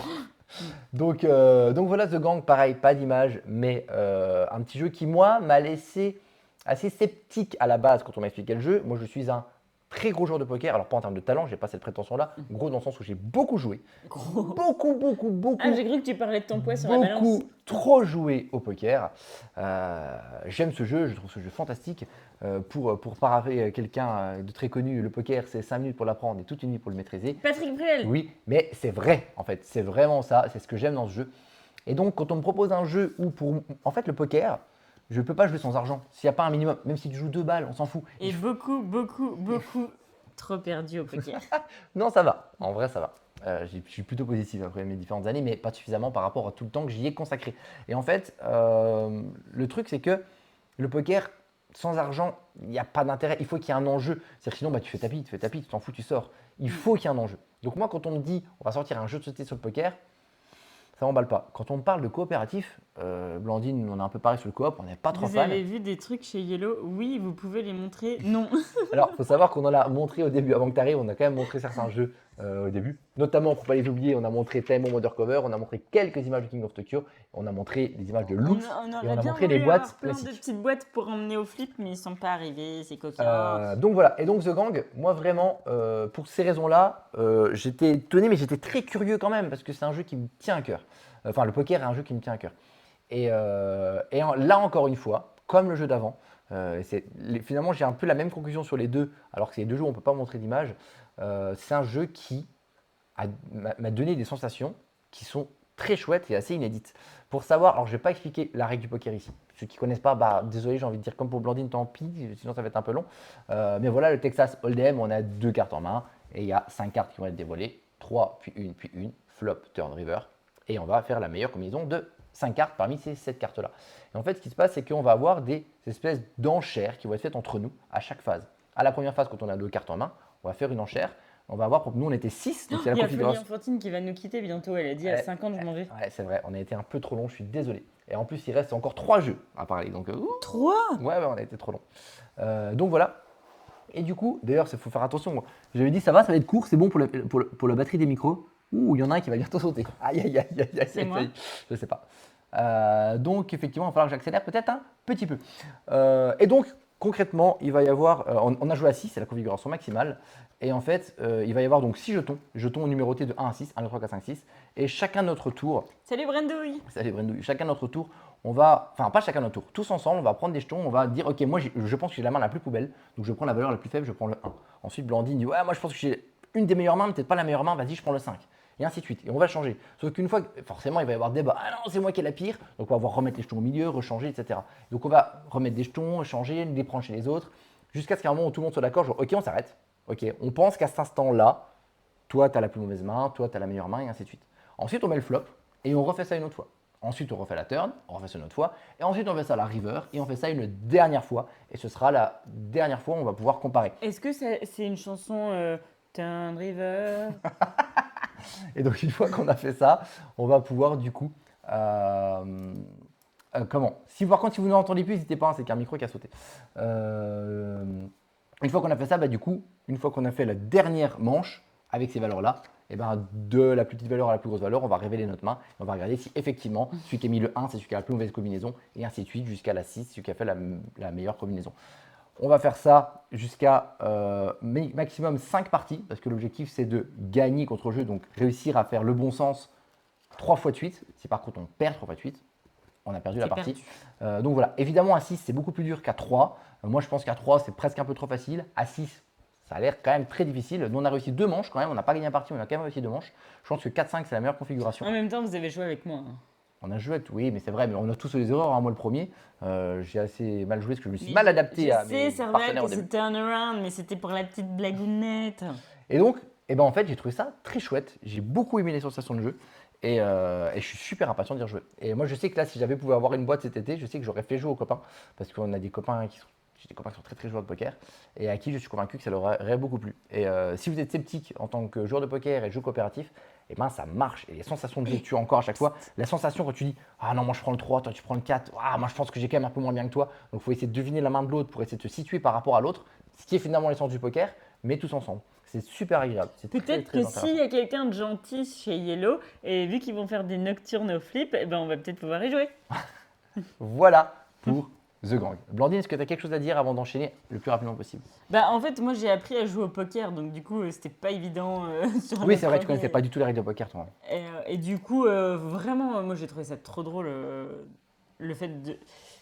Donc voilà, The Gang, pareil, pas d'image, mais un petit jeu qui, moi, m'a laissé assez sceptique à la base quand on m'a expliqué le jeu. Moi, je suis un très gros joueur de poker. Alors pas en termes de talent, j'ai pas cette prétention-là. Gros dans le sens où j'ai beaucoup joué. Gros. Beaucoup. Ah, j'ai cru que tu parlais de ton poids sur la balance. Beaucoup trop joué au poker. J'aime ce jeu, je trouve ce jeu fantastique. Pour paraphraser quelqu'un de très connu, le poker c'est 5 minutes pour l'apprendre et toute une nuit pour le maîtriser. Patrick Bruel. Oui, mais c'est vrai en fait, c'est vraiment ça, c'est ce que j'aime dans ce jeu. Et donc quand on me propose un jeu où en fait le poker, je ne peux pas jouer sans argent. S'il n'y a pas un minimum, même si tu joues 2 balles, on s'en fout. Et beaucoup trop perdu au poker. Non, ça va. En vrai, ça va. Je suis plutôt positif après mes différentes années, mais pas suffisamment par rapport à tout le temps que j'y ai consacré. Et en fait, le truc, c'est que le poker, sans argent, il n'y a pas d'intérêt. Il faut qu'il y ait un enjeu. C'est-à-dire que sinon, tu fais tapis, tu t'en fous, tu sors. Il faut qu'il y ait un enjeu. Donc moi, quand on me dit, on va sortir un jeu de société sur le poker, ça m'emballe pas. Quand on parle de coopératif, Blandine, on a un peu parlé sur le coop, on n'est pas trop Vous fan. avez vu des trucs chez Yellow? Oui, vous pouvez les montrer. Non. Alors, il faut savoir qu'on en a montré au début, avant que tu arrives, on a quand même montré certains jeux au début. Notamment, il ne faut pas les oublier, on a montré Time Bomb Undercover, on a montré quelques images de King of Tokyo, on a montré des images de Loot, On et aurait on a bien montré les voulu boîtes avoir plein de classiques. petites boîtes pour emmener au flip, mais ils sont pas arrivés, c'est coquin. Donc voilà, et donc The Gang, moi vraiment, pour ces raisons-là, j'étais étonné, mais j'étais très curieux quand même, parce que c'est un jeu qui me tient à cœur. Enfin, le poker est un jeu qui me tient à cœur. Et là encore une fois, comme le jeu d'avant, finalement j'ai un peu la même conclusion sur les deux, alors que c'est les deux jeux où on ne peut pas montrer d'image. C'est un jeu qui m'a donné des sensations qui sont très chouettes et assez inédites. Pour savoir, alors je ne vais pas expliquer la règle du poker ici. Ceux qui ne connaissent pas, désolé, j'ai envie de dire comme pour Blandine, tant pis, sinon ça va être un peu long. Mais voilà, le Texas Hold'em, on a 2 cartes en main et il y a 5 cartes qui vont être dévoilées. 3, puis une, flop, turn, river. Et on va faire la meilleure combinaison de 5 cartes parmi ces 7 cartes-là. Et en fait, ce qui se passe, c'est qu'on va avoir des espèces d'enchères qui vont être faites entre nous à chaque phase. À la première phase, quand on a 2 cartes en main, on va faire une enchère. On va voir, nous on était 6, donc c'est la Il y a configuration. Folie Enfantine qui va nous quitter bientôt, elle a dit à 50 je m'en vais. Ouais, c'est vrai, on a été un peu trop long, je suis désolé. Et en plus, il reste encore 3 jeux à parler. Donc, 3 ouais, on a été trop long. Donc voilà. Et du coup, d'ailleurs, il faut faire attention. J'avais dit, ça va être court, c'est bon pour la batterie des micros. Ouh, il y en a un qui va bientôt sauter. Aïe. C'est moi. Je sais pas. Donc, effectivement, il va falloir que j'accélère peut-être un petit peu. Et donc, concrètement, il va y avoir, on a joué à 6, c'est la configuration maximale. Et en fait, il va y avoir donc 6 jetons numérotés de 1 à 6, 1, 2, 3, 4, 5, 6. Et chacun notre tour, Salut Brandouille. chacun notre tour, on va, enfin pas chacun notre tour, tous ensemble, on va prendre des jetons, on va dire, ok, moi je pense que j'ai la main la plus poubelle, donc je prends la valeur la plus faible, je prends le 1. Ensuite, Blandine dit, ouais, moi je pense que j'ai une des meilleures mains, mais peut-être pas la meilleure main, vas-y, je prends le 5. Et ainsi de suite. Et on va changer. Sauf qu'une fois, forcément, il va y avoir débat. Ah non, c'est moi qui ai la pire. Donc on va voir remettre les jetons au milieu, rechanger, etc. Donc on va remettre des jetons, changer, les prendre chez les autres, jusqu'à ce qu'à un moment où tout le monde soit d'accord, genre, ok, on s'arrête. Ok, on pense qu'à cet instant-là, toi, tu as la plus mauvaise main, toi, tu as la meilleure main, et ainsi de suite. Ensuite, on met le flop et on refait ça une autre fois. Ensuite, on refait la turn, on refait ça une autre fois. Et ensuite, on fait ça la river et on fait ça une dernière fois. Et ce sera la dernière fois où on va pouvoir comparer. Est-ce que c'est une chanson Turn River? Et donc, une fois qu'on a fait ça, on va pouvoir du coup. Comment Par contre, si vous n'entendez plus, n'hésitez pas, c'est qu'un micro qui a sauté. Une fois qu'on a fait ça, du coup, une fois qu'on a fait la dernière manche avec ces valeurs-là, et de la plus petite valeur à la plus grosse valeur, on va révéler notre main et on va regarder si effectivement celui qui a mis le 1, c'est celui qui a la plus mauvaise combinaison, et ainsi de suite jusqu'à la 6, celui qui a fait la meilleure combinaison. On va faire ça jusqu'à maximum 5 parties, parce que l'objectif c'est de gagner contre le jeu, donc réussir à faire le bon sens 3 fois de suite. Si par contre on perd 3 fois de suite, on a perdu la partie. Donc voilà, évidemment à 6 c'est beaucoup plus dur qu'à 3. Moi je pense qu'à 3 c'est presque un peu trop facile. À 6 ça a l'air quand même très difficile. Nous on a réussi 2 manches quand même, on n'a pas gagné la partie, on a quand même réussi 2 manches. Je pense que 4-5 c'est la meilleure configuration. En même temps vous avez joué avec moi. On a joué avec, oui, mais c'est vrai, mais on a tous eu des erreurs, hein. Moi le premier, j'ai assez mal joué parce que je me suis mal adapté à mes partenaires au début. C'était un turnaround, mais c'était pour la petite blagounette. Et donc, en fait, j'ai trouvé ça très chouette. J'ai beaucoup aimé les sensations de jeu et je suis super impatient d'y rejouer. Et moi, je sais que là, si j'avais pu avoir une boîte cet été, je sais que j'aurais fait jouer aux copains parce qu'on a des copains qui sont très très joueurs de poker et à qui je suis convaincu que ça leur aurait beaucoup plu. Et si vous êtes sceptique en tant que joueur de poker et jeu coopératif, ça marche. Et les sensations de jeu que tu as encore à chaque fois, la sensation quand tu dis ah non, moi je prends le 3, toi tu prends le 4, ah moi je pense que j'ai quand même un peu moins bien que toi. Donc il faut essayer de deviner la main de l'autre pour essayer de se situer par rapport à l'autre, ce qui est finalement l'essence du poker, mais tous ensemble. C'est super agréable. Peut-être que s'il y a quelqu'un de gentil chez Yellow, et vu qu'ils vont faire des nocturnes au flip, on va peut-être pouvoir y jouer. Voilà pour The Gang. Blandine, est-ce que tu as quelque chose à dire avant d'enchaîner le plus rapidement possible? Bah, en fait, moi, j'ai appris à jouer au poker, donc du coup, c'était pas évident sur Oui, le c'est vrai, tu premier. connaissais pas du tout les règles de poker, toi. Et du coup, vraiment, moi, j'ai trouvé ça trop drôle, le fait de...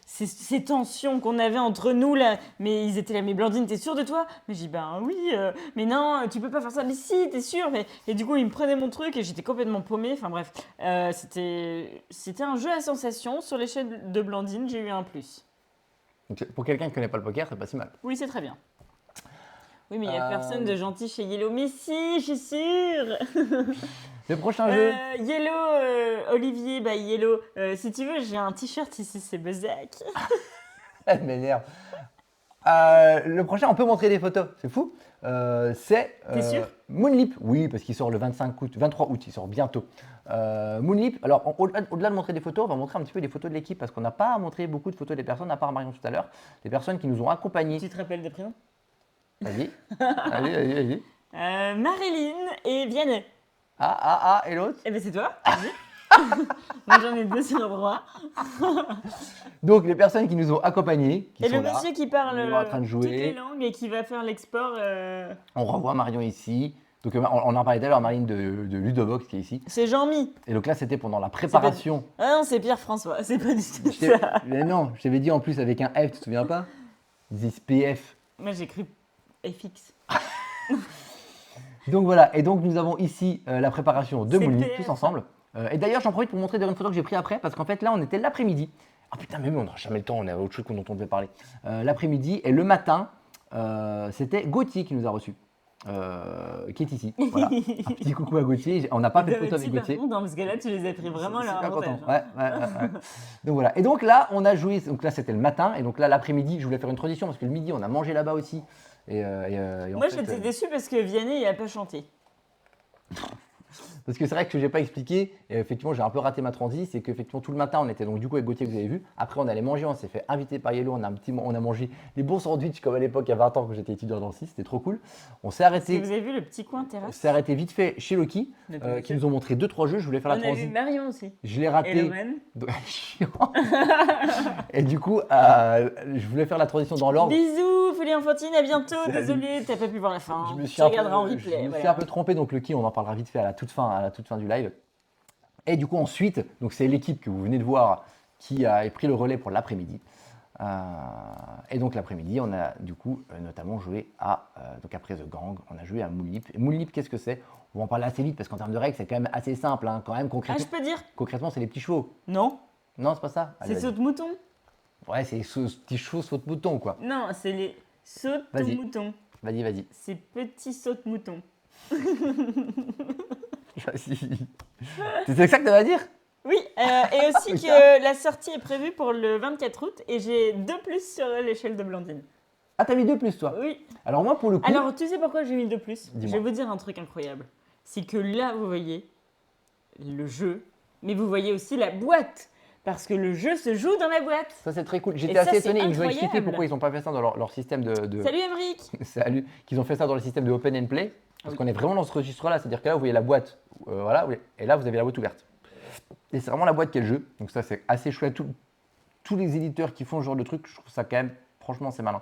Ces tensions qu'on avait entre nous, là. Mais ils étaient là, mais Blandine, t'es sûre de toi? Mais j'ai dit, ben oui, mais non, tu peux pas faire ça. Mais si, t'es sûre. Et du coup, ils me prenaient mon truc et j'étais complètement paumée. Enfin bref, c'était un jeu à sensation. Sur l'échelle de Blandine, j'ai eu un plus. Donc, pour quelqu'un qui connaît pas le poker, c'est pas si mal. Oui, c'est très bien. Oui, mais il n'y a Euh, personne de gentil chez Yellow. Mais si, je suis sûre. Le prochain jeu. Yellow, Olivier, bah Yellow, si tu veux, j'ai un t-shirt ici, c'est Bezac. Elle m'énerve. Le prochain, on peut montrer des photos, c'est fou. C'est T'es sûr Moonlip, oui, parce qu'il sort le 25 août, 23 août, il sort bientôt. Moonlip, alors au-delà de montrer des photos, on va montrer un petit peu des photos de l'équipe parce qu'on n'a pas montré beaucoup de photos des personnes, à part Marion tout à l'heure, des personnes qui nous ont accompagnés. Tu te rappelles des prénoms? Vas-y, vas-y. Marilyn et Vianney. Et l'autre? Eh ben c'est toi, vas-y. Moi j'en ai deux sur le droit. Donc les personnes qui nous ont accompagnés, qui Et sont le là, monsieur qui parle on est en train de jouer. toutes les langues et qui va faire l'export. On revoit Marion ici. Donc on en parlait tout à l'heure, Marine de Ludovox qui est ici. C'est Jean-Mi. Et donc là, c'était pendant la préparation. Ah non, c'est Pierre-François, c'est pas du tout Je t'ai- ça. Mais non, je t'avais dit en plus avec un F, tu te souviens pas? This PF. Moi j'ai cru FX. Donc voilà, et donc nous avons ici la préparation de C'est Moonlip PF. tous ensemble. Et d'ailleurs, j'en profite pour montrer une photo que j'ai prise après, parce qu'en fait là, on était l'après-midi. Ah putain, mais oui, on n'aura jamais le temps, on a autre chose dont on devait parler. L'après-midi, et le matin, c'était Gauthier qui nous a reçus. Qui est ici. Voilà. Un petit coucou à Gauthier. On n'a pas fait de photo avec Par Gauthier. contre, dans ce cas-là, tu les as pris vraiment à leur Super avantage. content. Ouais. Donc voilà. Et donc là, on a joué. Donc là, c'était le matin. Et donc là, l'après-midi, je voulais faire une tradition parce que le midi, on a mangé là-bas aussi. Et en Moi fait, j'étais déçue parce que Vianney il a pas chanté. parce que c'est vrai que j'ai pas expliqué. Et effectivement, j'ai un peu raté ma transi. C'est qu'effectivement, tout le matin, on était donc du coup avec Gauthier que vous avez vu. Après, on allait manger. On s'est fait inviter par Yellow. On a mangé des bons sandwichs comme à l'époque, il y a 20 ans, quand j'étais étudiant dans le 6. C'était trop cool. On s'est Est-ce que arrêté. vous avez vu le petit coin On terrasse? s'est arrêté vite fait chez Loki, Notre qui nous ont montré 2-3 jeux. Je voulais faire On la a vu transi. Marion aussi. Je l'ai Et raté. Lorraine. Donc, chiant. Et du coup, je voulais faire la transition dans l'ordre. Bisous, Folie Enfantine, à bientôt. Salut. Désolé, t'as pas pu voir la fin. Je me suis Tu un regarderas en peu, replay. je me suis voilà. un peu trompé, donc le qui, on en parlera vite fait à la toute fin du live. Et du coup, ensuite, donc c'est l'équipe que vous venez de voir qui a pris le relais pour l'après-midi. Et donc l'après-midi, on a du coup notamment joué donc après The Gang, on a joué à Moonlip. Et Moonlip, qu'est-ce que c'est? On va en parler assez vite parce qu'en termes de règles, c'est quand même assez simple. Hein. Quand même, Ah, je peux dire? concrètement, c'est les petits chevaux. Non, Non, c'est pas ça. Allez, c'est vas-y. saute mouton. Ouais, c'est les petits chevaux saute mouton, quoi. Non, c'est les saute Vas-y. mouton. Vas-y. C'est petit saute mouton. Vas-y. C'est ça que tu vas dire? Oui, et aussi que la sortie est prévue pour le 24 août et j'ai 2 plus sur l'échelle de Blandine. Ah, t'as mis 2 plus, toi? Oui. Alors moi, pour le coup... Alors, tu sais pourquoi j'ai mis 2 plus? Je Dis-moi. vais vous dire un truc incroyable. C'est que là, vous voyez le jeu, mais vous voyez aussi la boîte. Parce que le jeu se joue dans la boîte. Ça, c'est très cool. J'étais Et ça, assez c'est étonné. Ils nous ont expliqué incroyable. pourquoi ils n'ont pas fait ça dans leur système de... Salut Emeric. Salut. Qu'ils ont fait ça dans le système de Open and Play. Parce Oui. qu'on est vraiment dans ce registre-là. C'est-à-dire que là, vous voyez la boîte. Voilà. Et là, vous avez la boîte ouverte. Et c'est vraiment la boîte qui est le jeu. Donc ça, c'est assez chouette. Tous les éditeurs qui font ce genre de truc, je trouve ça quand même... Franchement, c'est malin.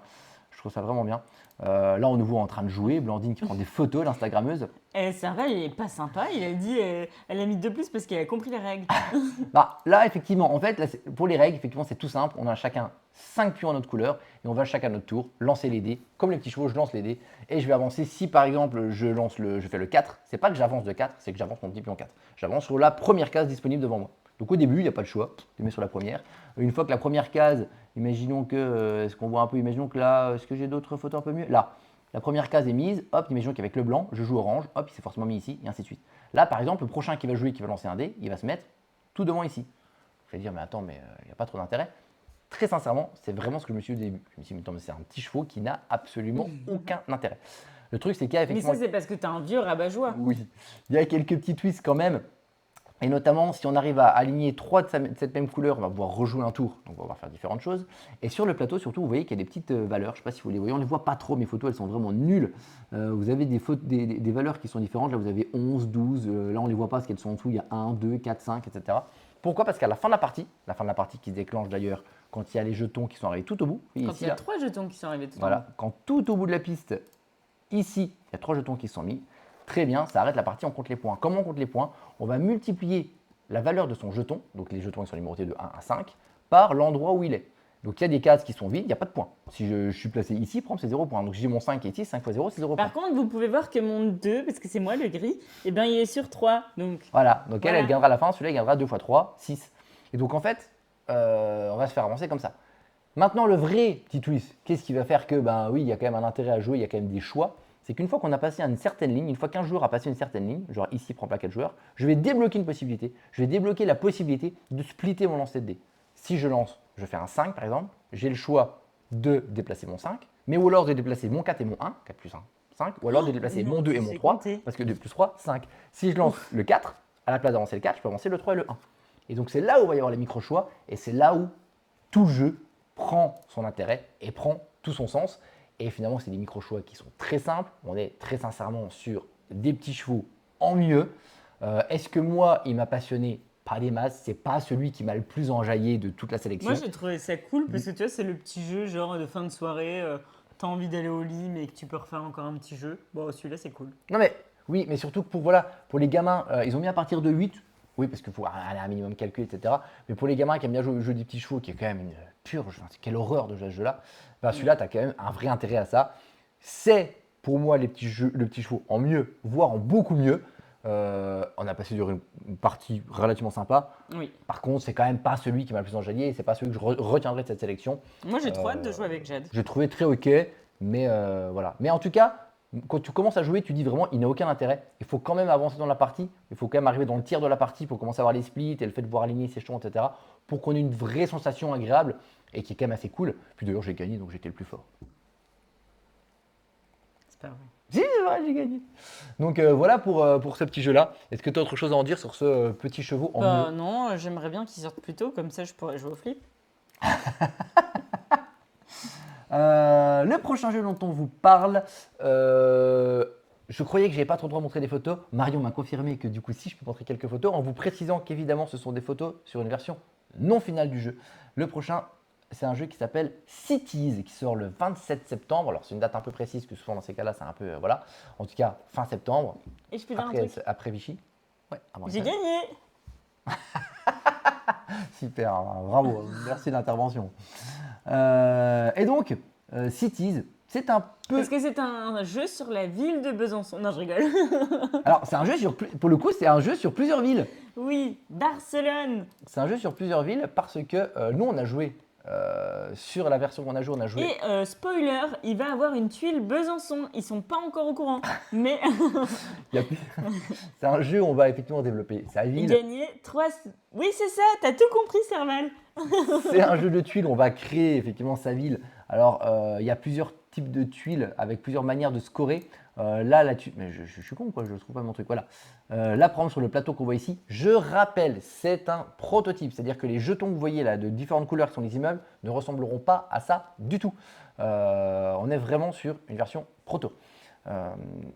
Je trouve ça vraiment bien. Là, on nous voit en train de jouer. Blandine qui prend des photos, l'Instagrammeuse. Serval, il est pas sympa. Il a dit, elle a mis 2 plus parce qu'elle a compris les règles. Bah, là, effectivement, en fait, là, pour les règles, effectivement, c'est tout simple. On a chacun 5 pions à notre couleur et on va chacun à notre tour lancer les dés. Comme les petits chevaux, je lance les dés et je vais avancer. Si par exemple, je fais le 4, c'est pas que j'avance de 4, c'est que j'avance mon petit pion 4. J'avance sur la première case disponible devant moi. Donc au début, il n'y a pas de choix, je mets sur la première. Une fois que la première case, imaginons que, est-ce qu'on voit un peu, imaginons que là, est-ce que j'ai d'autres photos un peu mieux? Là, la première case est mise, hop, imaginons qu'avec le blanc, je joue orange, hop, il s'est forcément mis ici, et ainsi de suite. Là, par exemple, le prochain qui va jouer, qui va lancer un dé, il va se mettre tout devant ici. Je vais dire, mais attends, mais il n'y a pas trop d'intérêt. Très sincèrement, c'est vraiment ce que je me suis dit au début. Je me suis dit, mais attends, mais c'est un petit chevaux qui n'a absolument aucun intérêt. Le truc, c'est qu'il y a Mais effectivement... ça, c'est parce que t'as un vieux rabat-joie. Oui, il y a quelques petits twists quand même. Et notamment, si on arrive à aligner 3 de cette même couleur, on va pouvoir rejouer un tour. Donc, on va pouvoir faire différentes choses. Et sur le plateau, surtout, vous voyez qu'il y a des petites valeurs. Je ne sais pas si vous les voyez. On ne les voit pas trop. Mes photos, elles sont vraiment nulles. Vous avez des valeurs qui sont différentes. Là, vous avez 11, 12. Là, on ne les voit pas parce qu'elles sont en dessous. Il y a 1, 2, 4, 5, etc. Pourquoi? Parce qu'à la fin de la partie qui se déclenche d'ailleurs quand il y a les jetons qui sont arrivés tout au bout. Quand Ici, il y a là. 3 jetons qui sont arrivés tout en Voilà, quand tout au bout de la piste, ici, il y a 3 jetons qui sont mis. Très bien, ça arrête la partie, on compte les points. Comment on compte les points? On va multiplier la valeur de son jeton, donc les jetons ils sont numérotés de 1 à 5, par l'endroit où il est. Donc il y a des cases qui sont vides, il n'y a pas de points. Si je suis placé ici, par exemple, c'est 0 points. Donc j'ai mon 5 ici, 5 fois 0, c'est 0 points. Par contre, vous pouvez voir que mon 2, parce que c'est moi le gris, eh ben, il est sur 3. Donc, Voilà, donc Voilà. elle gagnera à la fin, celui-là il gagnera 2 fois 3, 6. Et donc en fait, on va se faire avancer comme ça. Maintenant, le vrai petit twist, qu'est-ce qui va faire que, ben oui, il y a quand même un intérêt à jouer, il y a quand même des choix, c'est qu'une fois qu'on a passé une certaine ligne, une fois qu'un joueur a passé une certaine ligne, genre ici, prend pas 4 joueurs, je vais débloquer une possibilité. Je vais débloquer la possibilité de splitter mon lancer de dés. Si je lance, je fais un 5 par exemple, j'ai le choix de déplacer mon 5, mais ou alors de déplacer mon 4 et mon 1, 4 plus 1, 5, ou alors de déplacer non, mon 2 et je mon sais 3, compter. parce que 2 plus 3, 5. Si je lance le 4, à la place d'avancer le 4, je peux avancer le 3 et le 1. Et donc c'est là où il va y avoir les micro-choix, et c'est là où tout jeu prend son intérêt et prend tout son sens. Et finalement, c'est des micro-choix qui sont très simples. On est très sincèrement sur des petits chevaux en mieux. Est-ce que moi, il m'a passionné? Pas des masses. C'est pas celui qui m'a le plus enjaillé de toute la sélection. moi, j'ai trouvé ça cool parce que tu vois, c'est le petit jeu genre de fin de soirée. T'as envie d'aller au lit, mais que tu peux refaire encore un petit jeu. Bon, celui-là, c'est cool. Non mais oui, mais surtout que pour les gamins, ils ont mis à partir de 8. Oui, parce qu'il faut aller à un minimum calcul, etc. Mais pour les gamins qui aiment bien jouer au jeu des petits chevaux, qui est quand même une purge, enfin, quelle horreur de jouer à ce jeu-là, bah, celui-là, tu as quand même un vrai intérêt à ça. C'est pour moi le petit chevaux en mieux, voire en beaucoup mieux. On a passé une partie relativement sympa. Oui. Par contre, c'est quand même pas celui qui m'a le plus enjaillé et c'est pas celui que je retiendrai de cette sélection. Moi, j'ai trop hâte de jouer avec Jade. J'ai trouvé très ok, mais voilà. Mais en tout cas, quand tu commences à jouer, tu dis vraiment, il n'a aucun intérêt. Il faut quand même avancer dans la partie. Il faut quand même arriver dans le tiers de la partie pour commencer à avoir les splits et le fait de voir aligner ses jetons, etc. Pour qu'on ait une vraie sensation agréable et qui est quand même assez cool. Puis d'ailleurs, j'ai gagné, donc j'étais le plus fort. C'est pas vrai. Si, c'est vrai, j'ai gagné. Donc voilà pour ce petit jeu-là. Est-ce que tu as autre chose à en dire sur ce petit chevaux en Bah mieux? non, j'aimerais bien qu'il sorte plus tôt, comme ça je pourrais jouer au flip. Le prochain jeu dont on vous parle, je croyais que je n'avais pas trop le droit de montrer des photos. Marion m'a confirmé que du coup, si je peux montrer quelques photos, en vous précisant qu'évidemment, ce sont des photos sur une version non finale du jeu. Le prochain, c'est un jeu qui s'appelle Cities, qui sort le 27 septembre. Alors, c'est une date un peu précise, que souvent dans ces cas-là, c'est un peu, voilà. En tout cas, fin septembre, Et je peux dire un truc. après Vichy. Ouais, avant J'ai Italie. gagné. Super, bravo, merci de l'intervention. Et donc, Cities, c'est un peu. Parce que c'est un jeu sur la ville de Besançon. Non, je rigole. Alors, c'est un jeu pour le coup, c'est un jeu sur plusieurs villes. Oui, Barcelone. C'est un jeu sur plusieurs villes parce que nous, on a joué sur la version qu'on a joué, Et spoiler, il va avoir une tuile Besançon. Ils sont pas encore au courant. Mais il y a plus- c'est un jeu où on va effectivement développer sa ville. gagner 3. Oui, c'est ça, t'as tout compris, Serval. C'est un jeu de tuiles, on va créer effectivement sa ville. Alors, il y a plusieurs types de tuiles avec plusieurs manières de scorer. Là, la tuile, mais je suis con quoi, je ne trouve pas mon truc. Voilà. Là, par exemple, sur le plateau qu'on voit ici, je rappelle, c'est un prototype. C'est-à-dire que les jetons que vous voyez là de différentes couleurs qui sont les immeubles ne ressembleront pas à ça du tout. On est vraiment sur une version proto.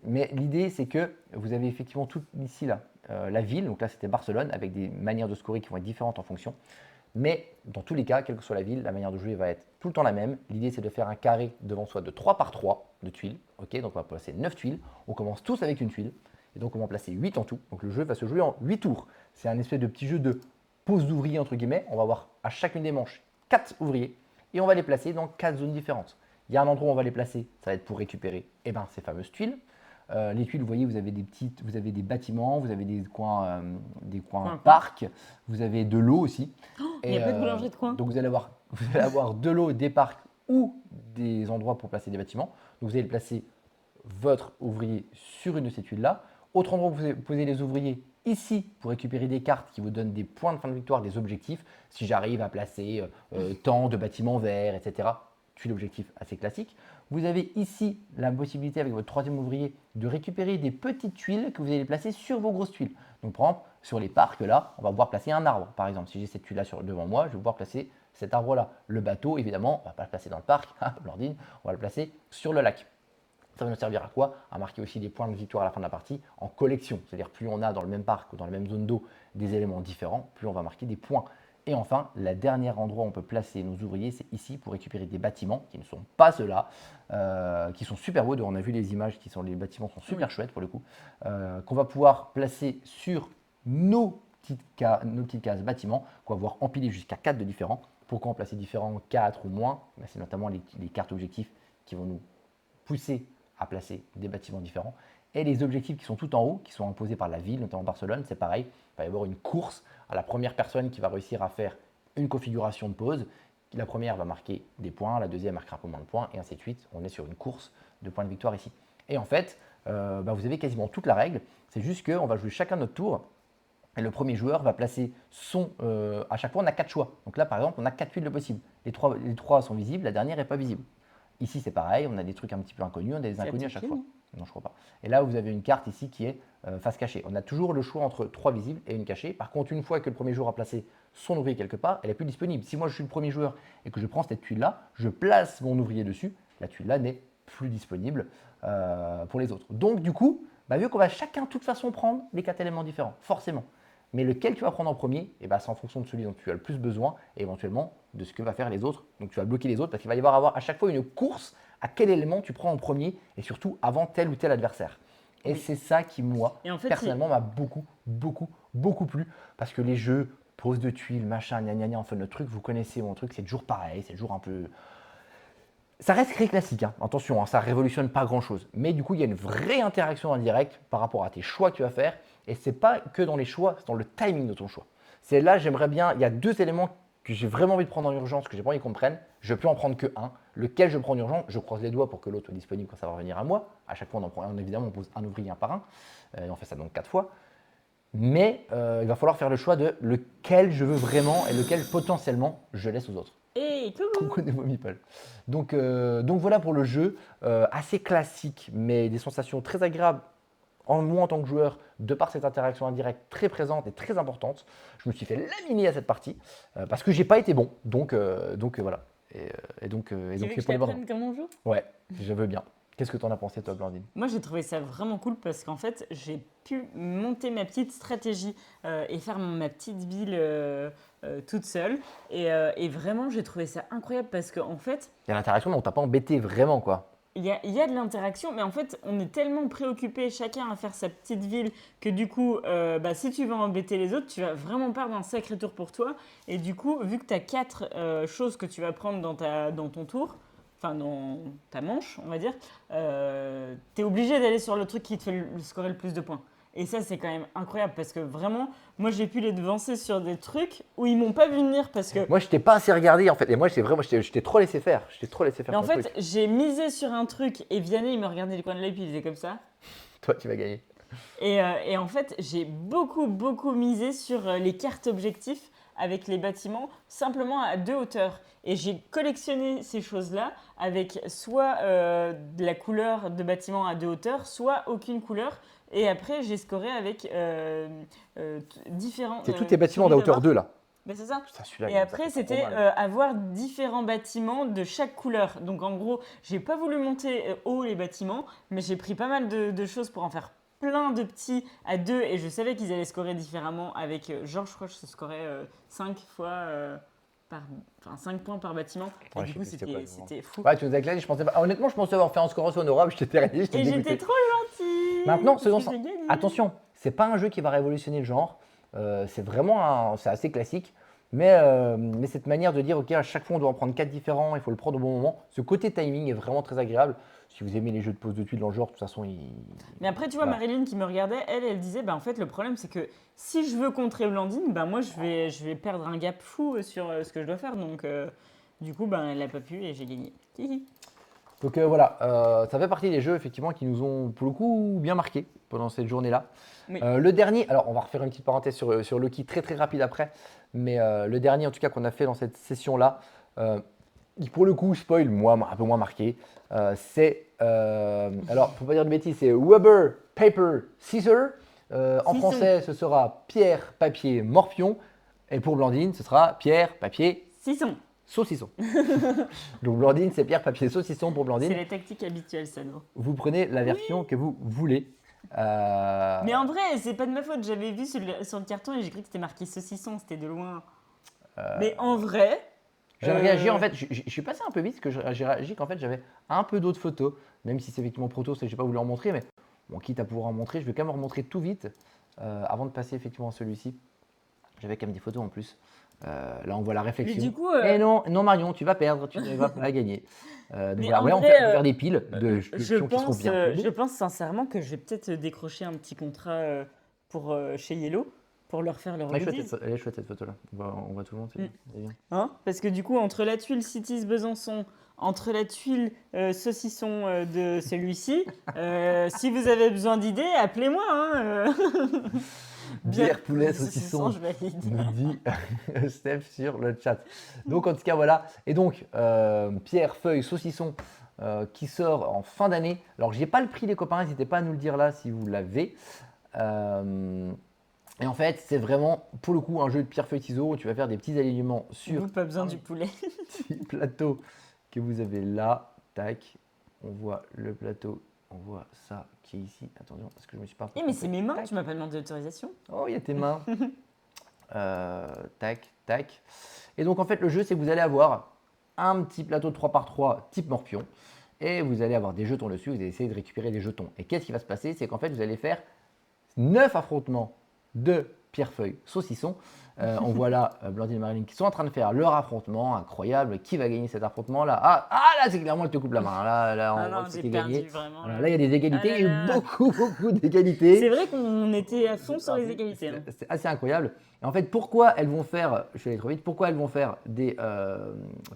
Mais l'idée, c'est que vous avez effectivement tout ici là, la ville. Donc là, c'était Barcelone avec des manières de scorer qui vont être différentes en fonction. Mais dans tous les cas, quelle que soit la ville, la manière de jouer va être tout le temps la même. L'idée, c'est de faire un carré devant soi de 3 par 3 de tuiles. Ok, donc on va placer 9 tuiles. On commence tous avec une tuile. Et donc, on va en placer 8 en tout. Donc, le jeu va se jouer en 8 tours. C'est un espèce de petit jeu de pose d'ouvriers, entre guillemets. On va avoir à chacune des manches 4 ouvriers. Et on va les placer dans 4 zones différentes. Il y a un endroit où on va les placer. Ça va être pour récupérer ces fameuses tuiles. Les tuiles, vous voyez, vous avez des bâtiments, vous avez des coins Coin. parcs, vous avez de l'eau aussi. Il n'y a pas de boulangerie de coin. Donc vous allez avoir de l'eau, des parcs ou des endroits pour placer des bâtiments. Donc vous allez placer votre ouvrier sur une de ces tuiles-là. Autre endroit où vous posez les ouvriers, ici, pour récupérer des cartes qui vous donnent des points de fin de victoire, des objectifs. Si j'arrive à placer tant de bâtiments verts, etc. Tuile objectif assez classique. Vous avez ici la possibilité avec votre troisième ouvrier de récupérer des petites tuiles que vous allez placer sur vos grosses tuiles. Donc par exemple, sur les parcs là, on va pouvoir placer un arbre. Par exemple, si j'ai cette tuile là devant moi, je vais pouvoir placer cet arbre là. Le bateau, évidemment, on ne va pas le placer dans le parc, l'ordine, on va le placer sur le lac. Ça va nous servir à quoi? À marquer aussi des points de victoire à la fin de la partie en collection. C'est-à-dire plus on a dans le même parc ou dans la même zone d'eau des éléments différents, plus on va marquer des points. Et enfin, le dernier endroit où on peut placer nos ouvriers, c'est ici pour récupérer des bâtiments qui ne sont pas ceux-là, qui sont super beaux. On a vu les images, les bâtiments sont super chouettes pour le coup, qu'on va pouvoir placer sur nos petites cases bâtiments, qu'on va pouvoir empiler jusqu'à 4 de différents. Pourquoi en placer différents, 4 ou moins? C'est notamment les cartes objectifs qui vont nous pousser à placer des bâtiments différents. Et les objectifs qui sont tout en haut, qui sont imposés par la ville, notamment Barcelone, c'est pareil. Il va y avoir une course à la première personne qui va réussir à faire une configuration de pause. La première va marquer des points, la deuxième marquera un peu moins de points, et ainsi de suite. On est sur une course de points de victoire ici. Et en fait, vous avez quasiment toute la règle. C'est juste qu'on va jouer chacun notre tour. Et le premier joueur va placer son. À chaque fois, on a 4 choix. Donc là, par exemple, on a 4 tuiles de possibles. Les 3 sont visibles, la dernière n'est pas visible. Ici, c'est pareil, on a des trucs un petit peu inconnus, on a des inconnus à chaque fois. Non, je crois pas. Et là, vous avez une carte ici qui est face cachée. On a toujours le choix entre 3 visibles et une cachée. Par contre, une fois que le premier joueur a placé son ouvrier quelque part, elle n'est plus disponible. Si moi, je suis le premier joueur et que je prends cette tuile-là, je place mon ouvrier dessus, la tuile-là n'est plus disponible pour les autres. Donc, du coup, vu qu'on va chacun, de toute façon, prendre les 4 éléments différents, forcément. Mais lequel tu vas prendre en premier, c'est en fonction de celui dont tu as le plus besoin et éventuellement de ce que vont faire les autres. Donc tu vas bloquer les autres parce qu'il va y avoir à chaque fois une course à quel élément tu prends en premier et surtout avant tel ou tel adversaire. Et c'est ça qui, moi, personnellement, m'a beaucoup plu parce que les jeux, pose de tuiles, machin, gna gna gna, enfin notre truc, vous connaissez mon truc, c'est toujours pareil, c'est toujours un peu… Ça reste très classique, hein. Attention, ça ne révolutionne pas grand-chose. Mais du coup, il y a une vraie interaction indirecte par rapport à tes choix que tu vas faire. Et ce n'est pas que dans les choix, c'est dans le timing de ton choix. C'est là, j'aimerais bien, il y a 2 éléments que j'ai vraiment envie de prendre en urgence, que j'ai pas envie qu'on me prenne. Je peux en prendre que un. Lequel je prends en urgence, je croise les doigts pour que l'autre soit disponible quand ça va revenir à moi. À chaque fois, on en prend un, évidemment, on pose un ouvrier un par un. Et on fait ça donc 4 fois. Mais il va falloir faire le choix de lequel je veux vraiment et lequel potentiellement je laisse aux autres. Et coucou de Meeple. Donc voilà pour le jeu, assez classique, mais des sensations très agréables moi en tant que joueur, de par cette interaction indirecte très présente et très importante. Je me suis fait laminer à cette partie parce que j'ai pas été bon. Donc voilà. Et donc tu veux c'est que je pour les t'apprenne comment on joue? Ouais, je veux bien. Qu'est-ce que tu en as pensé toi, Blandine? Moi, j'ai trouvé ça vraiment cool parce qu'en fait, j'ai pu monter ma petite stratégie et faire ma petite ville toute seule. Et vraiment, j'ai trouvé ça incroyable parce qu'en fait, Il y a l'interaction, mais on t'a pas embêté vraiment, quoi. il y a de l'interaction, mais en fait, on est tellement préoccupé chacun à faire sa petite ville que du coup, si tu vas embêter les autres, tu vas vraiment perdre un sacré tour pour toi. Et du coup, vu que tu as 4 choses que tu vas prendre dans ton tour, enfin dans ta manche, on va dire, tu es obligé d'aller sur le truc qui te fait scorer le plus de points. Et ça, c'est quand même incroyable parce que vraiment, moi, j'ai pu les devancer sur des trucs où ils m'ont pas vu venir parce que… Moi, je t'ai pas assez regardé en fait. Et moi, je t'ai trop laissé faire. Mais en fait, j'ai misé sur un truc et Vianney, il me regardait les coins de l'œil puis il faisait comme ça. Toi, tu vas gagner. Et en fait, j'ai beaucoup misé sur les cartes objectifs avec les bâtiments simplement à 2 hauteurs. Et j'ai collectionné ces choses-là avec soit de la couleur de bâtiment à 2 hauteurs, soit aucune couleur. Et après, j'ai scoré avec différents… C'est tous tes bâtiments d'à hauteur 2 là. Ben c'est ça. Putain, Et après, c'était avoir différents bâtiments de chaque couleur. Donc en gros, j'ai pas voulu monter haut les bâtiments, mais j'ai pris pas mal de choses pour en faire plein de petits à 2 et je savais qu'ils allaient scorer différemment avec, je crois que je scorais 5 fois 5 points par bâtiment. Et du coup, c'était fou. Ouais, tu nous as éclairé, honnêtement, je pensais avoir fait un score aussi honorable, je t'étais réglé, je t'ai dégoûté. Et j'étais trop gentille. Maintenant, attention, c'est pas un jeu qui va révolutionner le genre, c'est assez classique, mais cette manière de dire, ok, à chaque fois on doit en prendre 4 différents, il faut le prendre au bon moment, ce côté timing est vraiment très agréable. Si vous aimez les jeux de pose de tuiles dans le genre, de toute façon, Mais après, tu vois, voilà. Marilyn qui me regardait, elle disait, en fait, le problème, c'est que si je veux contrer Blandine, moi, je vais perdre un gap fou sur ce que je dois faire. Donc, du coup, elle n'a pas pu et j'ai gagné. Donc voilà, ça fait partie des jeux, effectivement, qui nous ont, pour le coup, bien marqué pendant cette journée-là. Oui. Le dernier, alors on va refaire une petite parenthèse sur Loki très rapide après, mais le dernier, en tout cas, qu'on a fait dans cette session-là, pour le coup, spoil, moi, un peu moins marqué, alors pour pas dire de bêtises, c'est Rubber, Paper, Scissor. En français, ce sera pierre, papier, morpion. Et pour Blandine, ce sera pierre, papier, saucisson. Donc Blandine, c'est pierre, papier, saucisson pour Blandine. C'est les tactiques habituelles, ça, non? Vous prenez la version que vous voulez. Mais en vrai, c'est pas de ma faute. J'avais vu sur le carton et j'ai cru que c'était marqué saucisson, c'était de loin. Mais en vrai. J'ai réagi en fait, je suis passé un peu vite parce que j'ai réagi qu'en fait j'avais un peu d'autres photos, même si c'est effectivement proto, ça j'ai pas voulu en montrer, mais bon, quitte à pouvoir en montrer, je vais quand même en remontrer tout vite avant de passer effectivement à celui-ci. J'avais quand même des photos en plus. Là on voit la réflexion. Mais du coup, Et non, non Marion, tu vas perdre, tu ne vas pas gagner. Donc Mais voilà, en ouais, on vrai, peut faire des piles de je pions qui seront pense, bien plus je beaux. pense sincèrement que je vais peut-être décrocher un petit contrat pour chez Yellow pour leur faire leur Elle est chouette, goodies. elle est chouette cette photo-là. On voit tout le monde, Mm. c'est bien. Hein, parce que du coup, entre la tuile Cities Besançon, entre la tuile saucisson de celui-ci, si vous avez besoin d'idées, appelez-moi. Hein, Bière, poulet, saucisson, saucisson, je valide. nous dit Steph sur le chat. Donc en tout cas voilà. Et donc Pierre, feuille, saucisson qui sort en fin d'année. Alors j'ai pas le prix les copains, n'hésitez pas à nous le dire là si vous l'avez. Et en fait c'est vraiment pour le coup un jeu de pierre, feuille, ciseaux où tu vas faire des petits alignements sur Vous, pas besoin du poulet. petit plateau que vous avez là. Tac, on voit le plateau, on voit ça qui est ici. Attention parce que je me suis pas. Eh, mais c'est mes mains, Tac. tu m'as pas demandé d'autorisation. Oh, il y a tes mains. Tac, tac. Et donc, en fait, le jeu, c'est que vous allez avoir un petit plateau de 3x3 type morpion. Et vous allez avoir des jetons dessus. Vous allez essayer de récupérer des jetons. Et qu'est-ce qui va se passer? C'est qu'en fait, vous allez faire 9 affrontements de pierre-feuille saucisson. On voit là Blandine et Marilyn qui sont en train de faire leur affrontement incroyable. Qui va gagner cet affrontement là? Là, c'est clairement, elle te coupe la main. Là, on Ah voit non, que j'ai c'est perdu gagné. vraiment. Voilà, là, il y a des égalités. Ah Il y là a eu là. beaucoup d'égalités. C'est vrai qu'on était à fond sur les égalités. Hein. C'est assez incroyable. Et en fait, pourquoi elles vont faire, je vais aller trop vite, pourquoi elles vont faire des